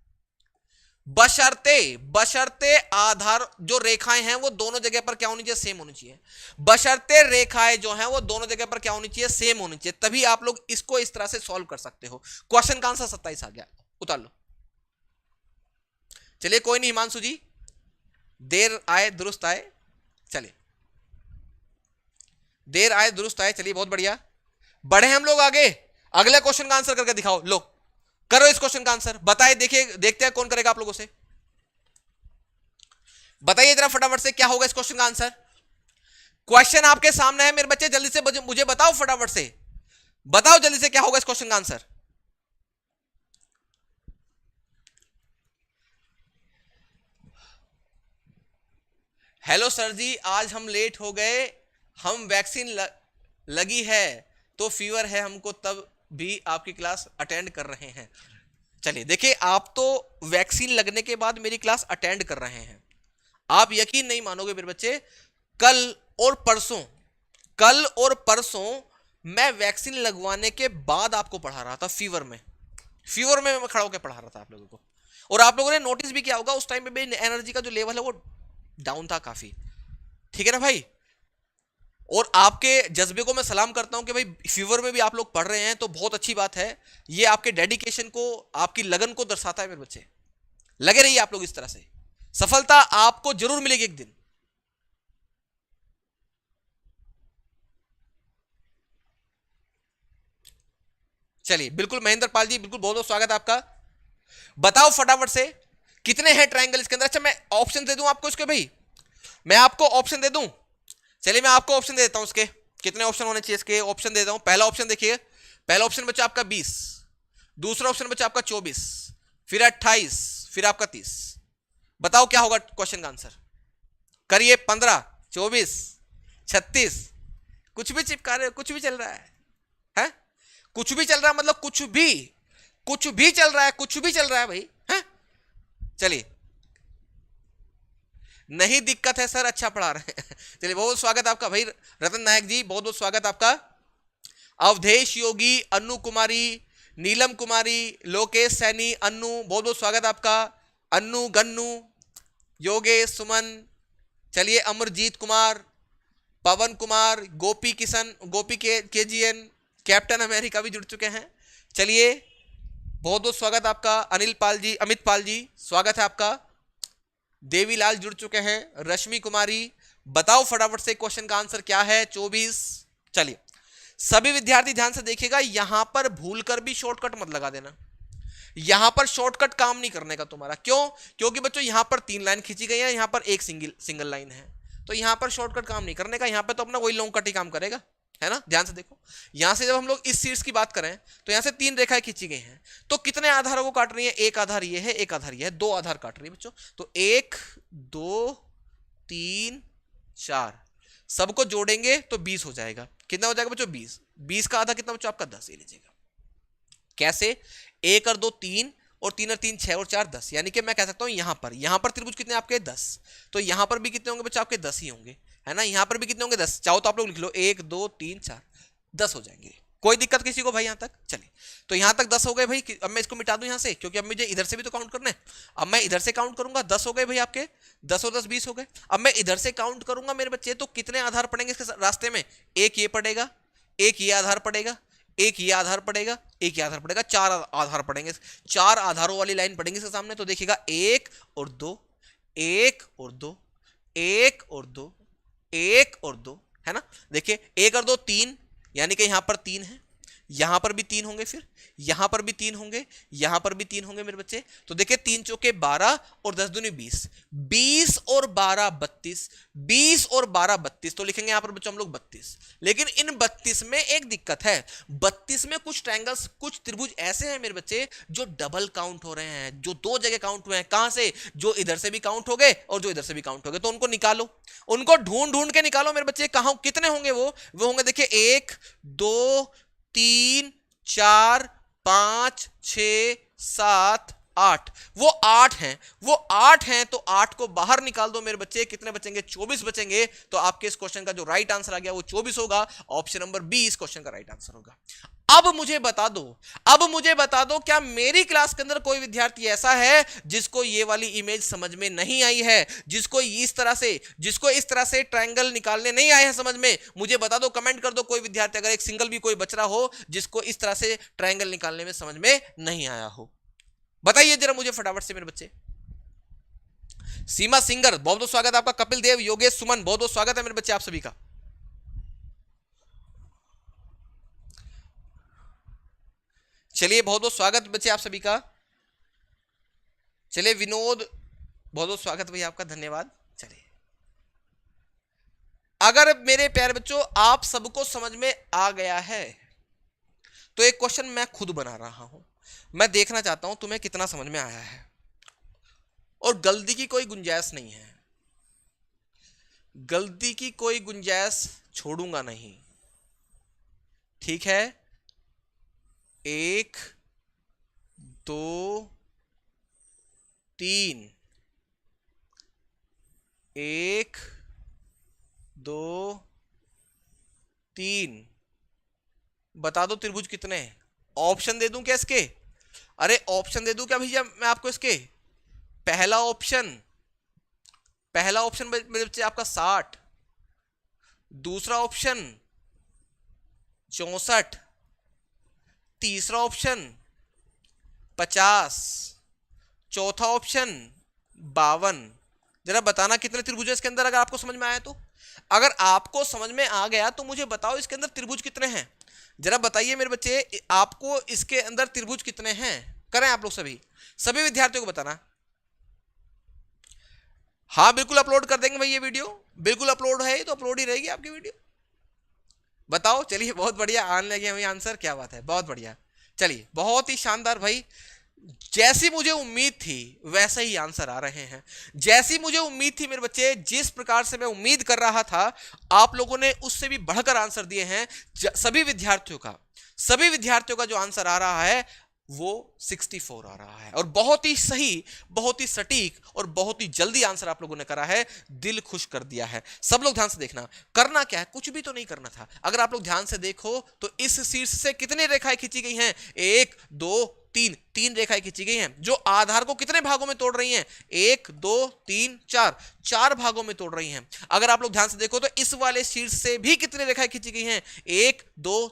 बशर्ते आधार जो रेखाएं हैं वो दोनों जगह पर क्या होनी चाहिए? सेम होनी चाहिए। बशर्ते रेखाएं जो हैं वो दोनों जगह पर क्या होनी चाहिए? सेम होनी चाहिए। तभी आप लोग इसको इस तरह से सॉल्व कर सकते हो। क्वेश्चन का आंसर 27 आ गया, उतार लो। चलिए कोई नहीं हिमांशु जी, देर आए दुरुस्त आए। चलिए देर आए दुरुस्त आए, चलिए बहुत बढ़िया, बढ़े हम लोग आगे। अगले क्वेश्चन का आंसर करके दिखाओ। लो करो इस क्वेश्चन का आंसर, बताइए, देखिए देखते हैं कौन करेगा आप लोगों से। बताइए जरा फटाफट से क्या होगा इस क्वेश्चन का आंसर। क्वेश्चन आपके सामने है मेरे बच्चे, जल्दी से मुझे बताओ, फटाफट से बताओ जल्दी से क्या होगा इस क्वेश्चन का आंसर। हेलो सर जी, आज हम लेट हो गए, हम वैक्सीन लगी है तो फीवर है हमको, तब भी आपकी क्लास अटेंड कर रहे हैं। चलिए देखिए, आप तो वैक्सीन लगने के बाद मेरी क्लास अटेंड कर रहे हैं। आप यकीन नहीं मानोगे मेरे बच्चे, कल और परसों मैं वैक्सीन लगवाने के बाद आपको पढ़ा रहा था, फीवर में मैं खड़ा होकर पढ़ा रहा था आप लोगों को। और आप लोगों ने नोटिस भी किया होगा उस टाइम पे भी एनर्जी का जो लेवल है वो डाउन था काफी, ठीक है ना भाई। और आपके जज्बे को मैं सलाम करता हूं कि भाई फीवर में भी आप लोग पढ़ रहे हैं, तो बहुत अच्छी बात है। ये आपके डेडिकेशन को, आपकी लगन को दर्शाता है मेरे बच्चे। लगे रहिए आप लोग इस तरह से, सफलता आपको जरूर मिलेगी एक दिन। चलिए बिल्कुल महेंद्र पाल जी, बिल्कुल बहुत बहुत स्वागत है आपका। बताओ फटाफट से कितने हैं ट्रायंगल इसके अंदर। अच्छा मैं ऑप्शन दे दूं आपको इसके भाई, मैं आपको ऑप्शन दे दूं। चलिए मैं आपको ऑप्शन दे देता हूं इसके, कितने ऑप्शन होने चाहिए इसके, ऑप्शन दे देता हूं। पहला ऑप्शन देखिए, पहला ऑप्शन बचा आपका 20, दूसरा ऑप्शन बचा आपका 24, फिर 28, फिर आपका 30। बताओ क्या होगा क्वेश्चन का आंसर, करिए। 15, 24, 36, कुछ भी चिपका रहे हो, कुछ भी चल रहा है? कुछ भी चल रहा है मतलब कुछ भी, कुछ भी चल रहा है, कुछ भी चल रहा है भाई, है? चलिए, नहीं दिक्कत है सर, अच्छा पढ़ा रहे हैं। चलिए बहुत स्वागत आपका भाई रतन नायक जी, बहुत बहुत स्वागत आपका। अवधेश योगी, अनु कुमारी, नीलम कुमारी, लोकेश सैनी, अनु, बहुत बहुत स्वागत आपका। अनु, गन्नू, योगेश, सुमन, चलिए अमरजीत कुमार, पवन कुमार, गोपी किशन, गोपी केजीएन, कैप्टन अमेरिका भी जुड़ चुके हैं। चलिए बहुत बहुत स्वागत आपका। अनिल पाल जी, अमित पाल जी, स्वागत है आपका। देवीलाल जुड़ चुके हैं, रश्मि कुमारी। बताओ फटाफट से क्वेश्चन का आंसर क्या है, 24। चलिए सभी विद्यार्थी ध्यान से देखिएगा, यहां पर भूलकर भी शॉर्टकट मत लगा देना। यहां पर शॉर्टकट काम नहीं करने का तुम्हारा, क्यों? क्योंकि बच्चों यहां पर 3 लाइन खींची गई है, यहां पर एक सिंगल लाइन है, तो यहां पर शॉर्टकट काम नहीं करने का। यहां पर तो अपना वही लॉन्ग कट ही काम करेगा, है ना। ध्यान से देखो, यहां से जब हम लोग इस शीट्स की बात करें तो यहां से 3 रेखाएं खींची गई हैं, तो कितने आधारों को काट रही है? एक आधार ये है, एक आधार ये है, 2 आधार काट रही है बच्चों। तो 1, 2, 3, 4, सबको जोड़ेंगे तो 20 हो जाएगा। कितना हो जाएगा बच्चों? 20। 20 का आधा कितना बच्चों? आपका 10। ये लीजिएगा कैसे, 1 और 2 3, और 3 और 3 6 और 4 10। यानी कि मैं कह सकता हूं यहां पर त्रिभुज कितने आपके? 10। तो यहां पर भी कितने होंगे बच्चों? आपके 10 ही होंगे, है ना। यहां पर भी कितने होंगे? 10। चाहो तो आप लोग लिख लो 1 2 3 4, 10 हो जाएंगे। कोई दिक्कत किसी को भाई यहां तक? चलिए तो यहां तक 10 हो गए भाई। अब मैं इसको मिटा दूं यहां से, क्योंकि अब मुझे इधर से भी तो काउंट करना है। अब मैं इधर से काउंट करूंगा, 10 हो गए भाई आपके, 10 और 10 20 हो गए। अब मैं इधर से काउंट करूंगा मेरे बच्चे, तो कितने आधार पड़ेंगे इसके रास्ते में? एक ये पड़ेगा, एक ये आधार पड़ेगा, एक ये आधार पड़ेगा, एक ये आधार पड़ेगा, 4 आधार पड़ेंगे। 4 आधारों वाली लाइन पड़ेंगी इसके सामने। तो देखिएगा 1 और 2, 1 और 2, 1 और 2, 1 और 2, है ना। देखिए 1 और 2 3, यानी कि यहां पर 3 है, यहां पर भी 3 होंगे, फिर यहां पर भी 3 होंगे, यहां पर भी 3 होंगे मेरे बच्चे। तो देखिए 3 चौके 12 और 10 दूनी 20, 20 और 12 32, 20 और 12 32। तो लिखेंगे यहां पर बच्चों हम लोग 32। लेकिन इन 32 में एक दिक्कत है, 32 में कुछ ट्रायंगल्स, कुछ त्रिभुज ऐसे हैं मेरे बच्चे जो डबल काउंट हो रहे हैं, जो 2 जगह काउंट हुए हैं। कहां से? जो इधर से भी काउंट हो गए और जो इधर से भी काउंट हो गए। तो उनको निकालो, उनको ढूंढ ढूंढ के निकालो मेरे बच्चे। कहां कितने होंगे? वो होंगे देखिए 1 2 3 4 5 6 7 8। वो 8 हैं, वो 8 हैं। तो 8 को बाहर निकाल दो मेरे बच्चे, कितने बचेंगे? 24 बचेंगे। तो आपके इस क्वेश्चन का जो राइट आंसर आ गया वो 24 होगा। ऑप्शन नंबर बी इस क्वेश्चन का राइट आंसर होगा। अब मुझे बता दो, अब मुझे बता दो, क्या मेरी क्लास के अंदर कोई विद्यार्थी ऐसा है जिसको ये वाली इमेज समझ में नहीं आई है, जिसको इस तरह से ट्रायंगल निकालने नहीं आए हैं समझ में? मुझे बता दो, कमेंट कर दो कोई विद्यार्थी, अगर एक सिंगल भी कोई बच रहा हो जिसको इस तरह से ट्रायंगल निकालने में समझ में नहीं आया हो, बताइए जरा मुझे फटाफट से मेरे बच्चे। सीमा सिंगर, बहुत बहुत स्वागत आपका। कपिल देव, योगेश, सुमन, बहुत बहुत स्वागत है मेरे बच्चे आप सभी का। चलिए बहुत बहुत स्वागत बच्चे आप सभी का। चलिए विनोद, बहुत बहुत स्वागत भैया आपका, धन्यवाद। चलिए अगर मेरे प्यारे बच्चों आप सबको समझ में आ गया है तो एक क्वेश्चन मैं खुद बना रहा हूं, मैं देखना चाहता हूं तुम्हें कितना समझ में आया है, और गलती की कोई गुंजाइश नहीं है, गलती की कोई गुंजाइश छोड़ूंगा नहीं, ठीक है। 1 2 3, 1 2 3, बता दो त्रिभुज कितने हैं? ऑप्शन दे दूं क्या इसके? अरे ऑप्शन दे दूं क्या भैया मैं आपको इसके? पहला ऑप्शन मेरे बच्चे आपका 60, दूसरा ऑप्शन 64, तीसरा ऑप्शन 50, चौथा ऑप्शन 52। जरा बताना कितने त्रिभुज है इसके अंदर, अगर आपको समझ में आया तो। अगर आपको समझ में आ गया तो मुझे बताओ इसके अंदर त्रिभुज कितने हैं, जरा बताइए मेरे बच्चे, आपको इसके अंदर त्रिभुज कितने हैं। करें आप लोग सभी विद्यार्थियों को बताना। हाँ बिल्कुल अपलोड कर देंगे भाई, ये वीडियो बिल्कुल अपलोड है तो अपलोड ही रहेगी आपकी वीडियो। बताओ, चलिए बहुत बढ़िया, आने लगे हमें आंसर, क्या बात है, बहुत बढ़िया। चलिए बहुत ही शानदार भाई, जैसी मुझे उम्मीद थी वैसे ही आंसर आ रहे हैं। जैसी मुझे उम्मीद थी मेरे बच्चे, जिस प्रकार से मैं उम्मीद कर रहा था, आप लोगों ने उससे भी बढ़कर आंसर दिए हैं। सभी विद्यार्थियों का जो आंसर आ रहा है वो 64 आ रहा है, और बहुत ही सही, बहुत ही सटीक और बहुत ही जल्दी आंसर आप लोगों ने करा है। दिल खुश कर दिया है। सब लोग ध्यान से देखना, करना क्या है, कुछ भी तो नहीं करना था। अगर आप लोग ध्यान से देखो तो इस शीर्ष से कितनी रेखाएं खींची गई हैं, 1 2 3 रेखाएं खींची गई हैं, जो आधार को कितने भागों में तोड़ रही हैं, 1 2 3 4 भागों में तोड़ रही हैं। अगर आप लोग ध्यान से देखो तो इस वाले शीर्ष से भी कितनी रेखाएं खींची गई हैं, 1 2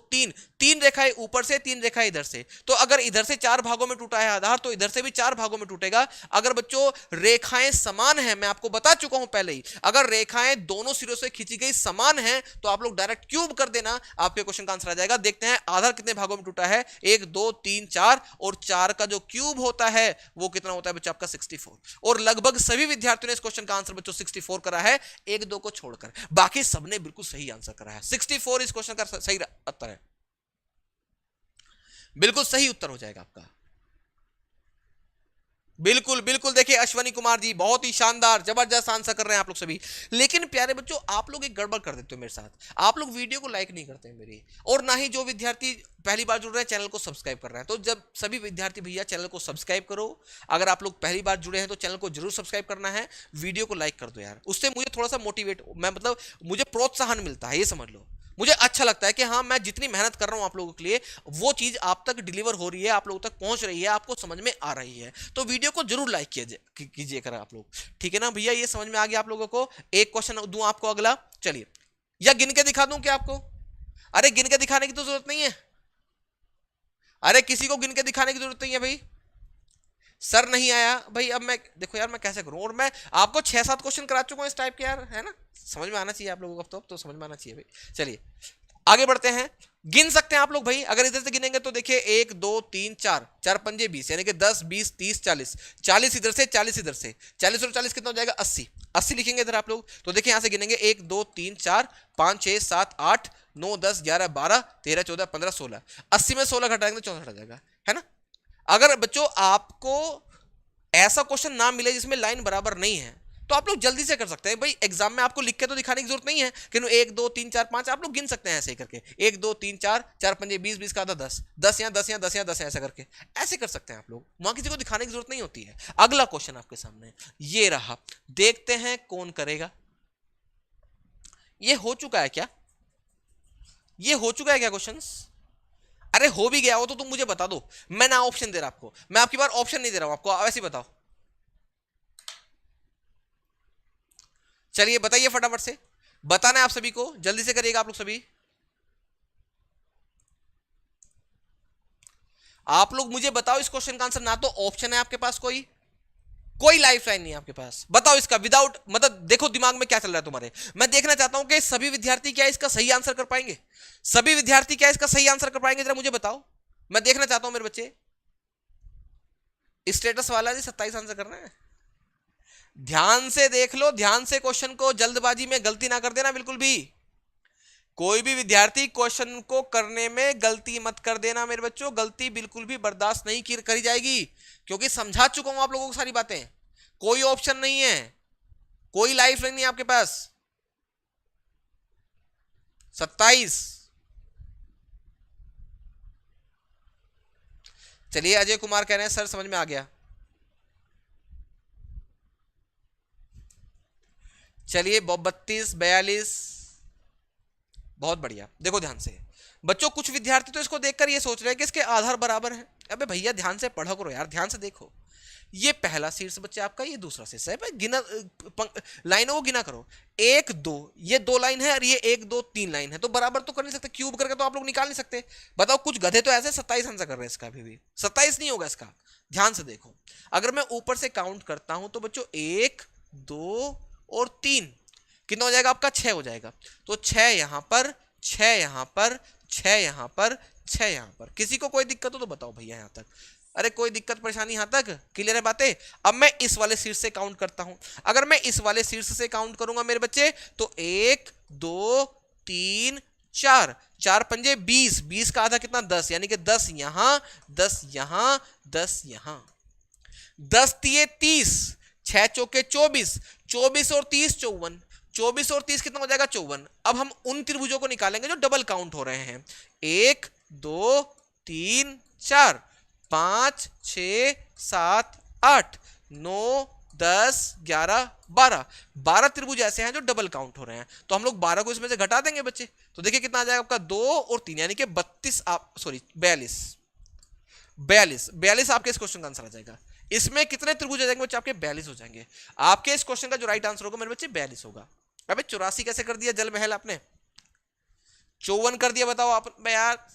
3 रेखाएं ऊपर से, 3 रेखाएं इधर से। तो अगर इधर से 4 भागों में टूटा है आधार, तो इधर से भी 4 भागों में टूटेगा। अगर बच्चों रेखाएं समान है, मैं आपको बता चुका हूं पहले ही, अगर रेखाएं दोनों सिरों से खींची गई समान है तो आप लोग डायरेक्ट क्यूब कर देना, आपके क्वेश्चन का आंसर आ जाएगा। देखते हैं आधार कितने भागों में टूटा है, 1 2 3 4, और 4 का जो क्यूब होता है वो कितना होता है बच्चों, आपका 64। और लगभग सभी विद्यार्थियों ने इस क्वेश्चन का आंसर बच्चों 64 करा है, 1 2 को छोड़कर। बाकी सबने बिल्कुल सही आंसर करा है। 64 इस क्वेश्चन का सही उत्तर है, बिल्कुल सही उत्तर हो जाएगा आपका। बिल्कुल बिल्कुल, देखिए अश्वनी कुमार जी बहुत ही शानदार जबरदस्त आंसर कर रहे हैं आप लोग सभी। लेकिन प्यारे बच्चों, आप लोग एक गड़बड़ कर देते हो मेरे साथ, आप लोग वीडियो को लाइक नहीं करते हैं मेरी, और ना ही जो विद्यार्थी पहली बार जुड़ रहे हैं चैनल को सब्सक्राइब कर रहे हैं। तो जब सभी विद्यार्थी भैया चैनल को सब्सक्राइब करो, अगर आप लोग पहली बार जुड़े हैं तो चैनल को जरूर सब्सक्राइब करना है, वीडियो को लाइक कर दो यार, उससे मुझे थोड़ा सा मोटिवेट, मैं मतलब मुझे प्रोत्साहन मिलता है, ये समझ लो। मुझे अच्छा लगता है कि हाँ, मैं जितनी मेहनत कर रहा हूं आप लोगों के लिए, वो चीज आप तक डिलीवर हो रही है, आप लोगों तक पहुंच रही है, आपको समझ में आ रही है। तो वीडियो को जरूर लाइक कीजिए कर आप लोग, ठीक है ना भैया, ये समझ में आ गया आप लोगों को। एक क्वेश्चन दूं आपको अगला, चलिए, या गिन के दिखा दूं क्या आपको? अरे गिन के दिखाने की तो जरूरत नहीं है, अरे किसी को गिन के दिखाने की जरूरत नहीं है भाई। सर नहीं आया भाई, अब मैं देखो यार मैं कैसे करूं, और मैं आपको 6-7 क्वेश्चन करा चुका हूं इस टाइप के यार, है ना, समझ में आना चाहिए आप लोगों को, अब तो समझ में आना चाहिए भाई। चलिए आगे बढ़ते हैं, गिन सकते हैं आप लोग भाई, अगर इधर से गिनेंगे तो देखिए 1 2 3 4, 4 पंजे 20, यानी कि 10 20 30 40, 40 इधर से 40 इधर से, 40 और 40 कितना हो जाएगा, 80, 80 लिखेंगे इधर आप लोग। तो देखिए यहां से गिनेंगे 1 2 3 4 5 6 7 8 9 10 11 12 13 14 15 16, 80 में 16 घटाएंगे तो 64 आ जाएगा, है ना। अगर बच्चों आपको ऐसा क्वेश्चन ना मिले जिसमें लाइन बराबर नहीं है, तो आप लोग जल्दी से कर सकते हैं भाई, एग्जाम में आपको लिख के तो दिखाने की जरूरत नहीं है कि 1 2 3 4 5, आप लोग गिन सकते हैं ऐसे ही करके, 1 2 3 4, 4 पंजे 20, 20 का आधा 10, 10 यहाँ 10 यहाँ 10 यहाँ 10 ऐसा करके ऐसे कर सकते हैं आप लोग, वहां किसी को दिखाने की जरूरत नहीं होती है। अगला क्वेश्चन आपके सामने ये रहा, देखते हैं कौन करेगा। ये हो चुका है क्या, ये हो चुका है क्या क्वेश्चन? अरे हो भी गया हो तो तुम मुझे बता दो, मैं ना ऑप्शन दे रहा आपको, मैं आपकी बार ऑप्शन नहीं दे रहा हूं आपको, ऐसे ही बताओ। चलिए बताइए फटाफट से, बताना है आप सभी को, जल्दी से करिएगा आप लोग सभी। आप लोग मुझे बताओ इस क्वेश्चन का आंसर, ना तो ऑप्शन है आपके पास, कोई लाइफ लाइन नहीं है आपके पास, बताओ इसका विदाउट, मतलब देखो दिमाग में क्या चल रहा है तुम्हारे। मैं देखना चाहता हूं कि सभी विद्यार्थी क्या इसका सही आंसर कर पाएंगे, सभी विद्यार्थी क्या इसका सही आंसर कर पाएंगे, जरा मुझे बताओ, मैं देखना चाहता हूं मेरे बच्चे। स्टेटस वाला जी 27 आंसर करना है, ध्यान से देख लो, ध्यान से क्वेश्चन को, जल्दबाजी में गलती ना कर देना बिल्कुल भी। कोई भी विद्यार्थी क्वेश्चन को करने में गलती मत कर देना मेरे बच्चों, गलती बिल्कुल भी बर्दाश्त नहीं करी जाएगी, क्योंकि समझा चुका हूं आप लोगों को सारी बातें। कोई ऑप्शन नहीं है, कोई लाइफ लाइन नहीं है आपके पास। 27, चलिए अजय कुमार कह रहे हैं सर समझ में आ गया। चलिए 32 42, बहुत बढ़िया। देखो ध्यान से बच्चों, कुछ विद्यार्थी तो इसको देखकर ये सोच रहे हैं कि इसके आधार बराबर है। अबे भैया ध्यान से पढ़ो करो यार, ध्यान से देखो, ये पहला शीर्ष बच्चे आपका, ये दूसरा शीर्ष है। गिना लाइनों को गिना करो, 1 2, ये 2 लाइन है और ये 1 2 3 लाइन है, तो बराबर तो कर नहीं सकते, क्यूब करके तो आप लोग निकाल नहीं सकते। बताओ कुछ गधे तो ऐसे 27 आंसर कर रहे हैं इसका, भी 27 नहीं होगा इसका। ध्यान से देखो, अगर मैं ऊपर से काउंट करता हूं तो बच्चों 1 2 और 3 कितना हो जाएगा आपका, 6 हो जाएगा। तो 6 यहां पर, 6 यहां पर, 6 यहां पर, 6 यहां पर। किसी को कोई दिक्कत हो तो बताओ भैया यहां तक। अरे कोई दिक्कत परेशानी यहां तक क्लियर है बातें। अब मैं इस वाले शीर्ष से काउंट करता हूं, अगर मैं इस वाले शीर्ष से काउंट करूंगा मेरे बच्चे तो 1 2 3 4, 4 पंजे 20, 20 का आधा कितना 10, यानी कि 10 यहां 10 यहां 10 यहां, 10 तिये 30, 6 चौके 24, 24 और 30 54, 24 और 30 कितना हो जाएगा 54। अब हम उन त्रिभुजों को निकालेंगे जो डबल काउंट हो रहे हैं, 1 2 3 4 5 6 7 8 9 10 11 12, 12 त्रिभुज ऐसे हैं जो डबल काउंट हो रहे हैं, तो हम लोग 12 को इसमें से घटा देंगे बच्चे, तो देखिए कितना आ जाएगा आपका 2 और 3 यानी कि 32, आप सॉरी 42, 42 आपके इस क्वेश्चन का आंसर आ जाएगा। इसमें कितने त्रिभुज आ जाएंगे बच्चे आपके, 42 हो जाएंगे। आपके इस क्वेश्चन का जो राइट आंसर होगा मेरे बच्चे 42 होगा। अबे 84 कैसे कर दिया जल महल आपने, 54 कर दिया, बताओ आप यार।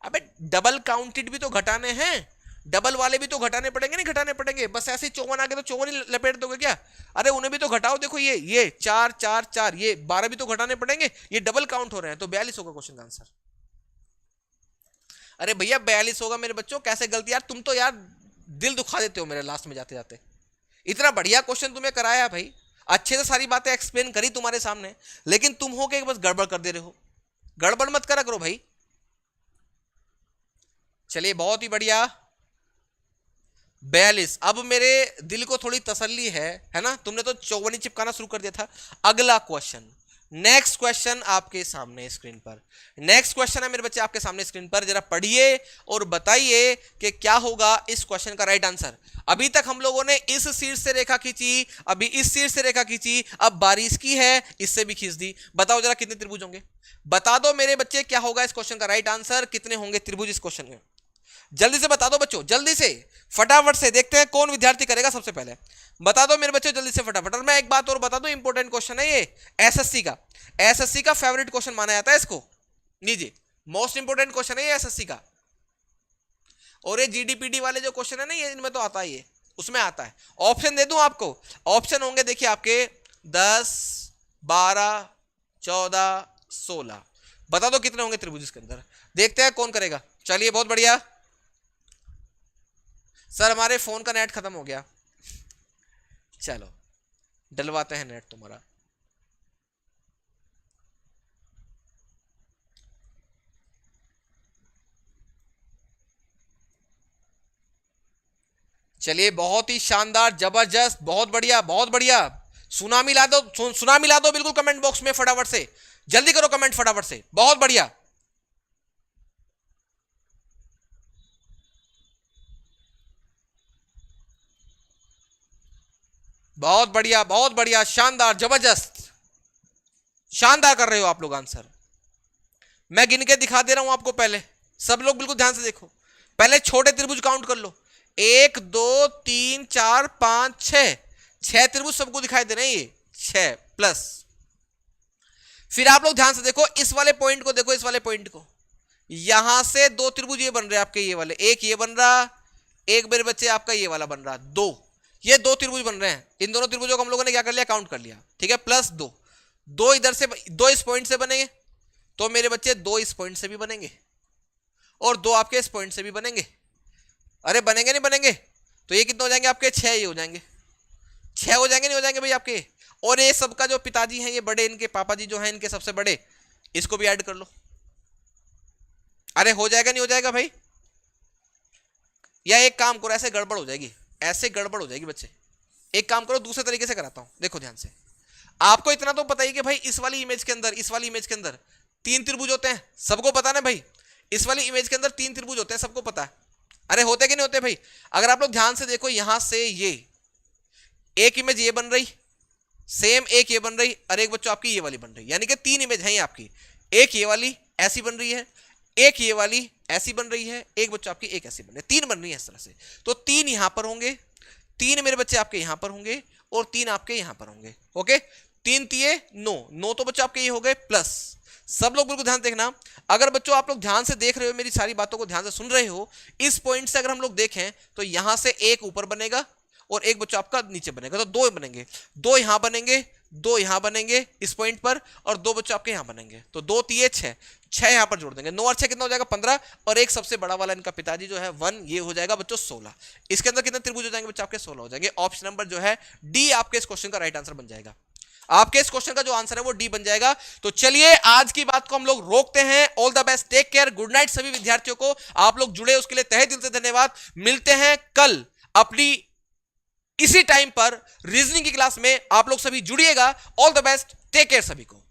अबे डबल काउंटेड भी तो घटाने हैं, डबल वाले भी तो घटाने पड़ेंगे, नहीं घटाने पड़ेंगे, बस ऐसे 54 आ गए तो 54 ही लपेट दोगे क्या? अरे उन्हें भी तो घटाओ, देखो ये 4 4 4, ये 12 भी तो घटाने पड़ेंगे, ये डबल काउंट हो रहे हैं, तो 42 होगा क्वेश्चन का आंसर। अरे भैया 42 होगा मेरे बच्चों, कैसे गलती यार, तुम तो यार दिल दुखा देते हो मेरे लास्ट में जाते जाते। इतना बढ़िया क्वेश्चन तुम्हें कराया भाई, अच्छे से सारी बातें एक्सप्लेन करी तुम्हारे सामने, लेकिन तुम हो के बस गड़बड़ कर दे रहे हो। गड़बड़ मत करा करो भाई। चलिए बहुत ही बढ़िया, 42। अब मेरे दिल को थोड़ी तसल्ली है ना, तुमने तो 54 ही चिपकाना शुरू कर दिया था। अगला क्वेश्चन, नेक्स्ट क्वेश्चन आपके सामने स्क्रीन पर, नेक्स्ट क्वेश्चन है मेरे बच्चे आपके सामने स्क्रीन पर, जरा पढ़िए और बताइए कि क्या होगा इस क्वेश्चन का राइट आंसर। अभी तक हम लोगों ने इस शीर्ष से रेखा खींची, अभी इस शीर्ष से रेखा खींची, अब बारिश की है इससे भी खींच दी। बताओ जरा कितने त्रिभुज होंगे, बता दो मेरे बच्चे क्या होगा इस क्वेश्चन का राइट आंसर, कितने होंगे त्रिभुज इस क्वेश्चन में, जल्दी से बता दो बच्चों, जल्दी से फटाफट से। देखते हैं कौन विद्यार्थी करेगा सबसे पहले, बता दो मेरे बच्चों जल्दी से फटाफट। और मैं एक बात और बता दूं, इंपॉर्टेंट क्वेश्चन है ये, एसएससी का फेवरेट क्वेश्चन माना जाता है इसको, लीजिए मोस्ट इंपोर्टेंट क्वेश्चन है ये एसएससी का। और ये जीडीपीडी वाले जो क्वेश्चन है ना, ये इनमें तो आता ही है, उसमें आता है। ऑप्शन दे दूं आपको, ऑप्शन होंगे देखिए आपके 10 12 14 16, बता दो कितने होंगे त्रिभुज इसके अंदर, देखते हैं कौन करेगा। चलिए बहुत बढ़िया। सर हमारे फोन का नेट खत्म हो गया, चलो डलवाते हैं नेट तुम्हारा। चलिए बहुत ही शानदार, जबरदस्त, बहुत बढ़िया बहुत बढ़िया। सुनामी ला दो, सुनामी ला दो बिल्कुल कमेंट बॉक्स में फटाफट से, जल्दी करो कमेंट फटाफट से, बहुत बढ़िया। बहुत बढ़िया बहुत बढ़िया, शानदार जबरदस्त, शानदार कर रहे हो आप लोग आंसर। मैं गिन के दिखा दे रहा हूं आपको, पहले सब लोग बिल्कुल ध्यान से देखो, पहले छोटे त्रिभुज काउंट कर लो, 1 2 3 4 5 6, 6 त्रिभुज सबको दिखाई दे रहे हैं, ये 6 प्लस। फिर आप लोग ध्यान से देखो, इस वाले पॉइंट को देखो, इस वाले पॉइंट को, यहां से 2 त्रिभुज ये बन रहे हैं आपके, ये वाले, एक ये बन रहा, एक मेरे बच्चे आपका ये वाला बन रहा, 2, ये 2 त्रिभुज बन रहे हैं। इन दोनों त्रिभुजों को हम लोगों ने क्या कर लिया, काउंट कर लिया, ठीक है, प्लस 2, 2 इधर से, 2 इस पॉइंट से बनेंगे, तो मेरे बच्चे 2 इस पॉइंट से भी बनेंगे, और 2 आपके इस पॉइंट से भी बनेंगे। अरे बनेंगे नहीं बनेंगे, तो ये कितने हो जाएंगे आपके, 6 ही हो जाएंगे, 6 हो जाएंगे नहीं हो जाएंगे भाई आपके। और ये सबका जो पिताजी हैं, ये बड़े, इनके पापा जी जो हैं इनके सबसे बड़े, इसको भी ऐड कर लो। अरे हो जाएगा नहीं हो जाएगा भाई, या एक काम करो, ऐसे गड़बड़ हो जाएगी, ऐसे गड़बड़ हो जाएगी बच्चे। एक काम करो, दूसरे तरीके से कराता हूं, देखो ध्यान से। आपको इतना तो पता ही कि भाई इस वाली इमेज के अंदर, इस वाली इमेज के अंदर 3 त्रिभुज होते हैं, सबको पता ना भाई, इस वाली इमेज के अंदर 3 त्रिभुज होते हैं, सबको पता है। अरे होते कि नहीं होते भाई? अगर आप लोग ध्यान से देखो, यहां से ये एक इमेज ये बन रही, सेम एक ये बन रही, और एक बच्चों आपकी ये वाली बन रही, यानी कि 3 इमेज है आपकी। एक ये वाली ऐसी बन रही है, एक ये वाली ऐसी बन रही है, एक बच्चों आपकी एक ऐसी बन रही है, 3 बन रही है इस तरह से। तो 3 यहां पर होंगे 3 मेरे बच्चे आपके यहां पर होंगे और 3 आपके यहां पर होंगे। ओके, 3 तिये 9 तो बच्चों आपके ये हो गए प्लस। सब लोग बिल्कुल ध्यान देखना, अगर बच्चों आप लोग ध्यान से देख रहे हो, मेरी सारी बातों को ध्यान से सुन रहे हो, इस पॉइंट से अगर हम लोग देखें तो यहां से एक ऊपर बनेगा और एक बच्चों आपका नीचे बनेगा, तो 2 बनेंगे, 2 यहां बनेंगे, 2 यहां बनेंगे इस पॉइंट पर, और 2 बच्चों आपके यहां बनेंगे, तो 2 तिये 6, 6 यहां पर जोड़ देंगे, 9 और 6 कितना हो जाएगा 15, और एक सबसे बड़ा वाला इनका पिताजी जो है 1, ये हो जाएगा बच्चों 16। इसके अंदर कितने त्रिभुज हो जाएंगे बच्चों आपके 16 हो जाएंगे। ऑप्शन नंबर जो है डी आपके इस क्वेश्चन का राइट आंसर बन जाएगा। आपके इस क्वेश्चन का जो आंसर है वो डी बन जाएगा। तो चलिए आज की बात को हम लोग रोकते हैं। All the best, take care, good night सभी विद्यार्थियों को। आप लोग जुड़े उसके लिए तहे दिल से धन्यवाद। मिलते हैं कल अपनी इसी टाइम पर रीजनिंग की क्लास में, आप लोग सभी जुड़िएगा। All the best, take care सभी को।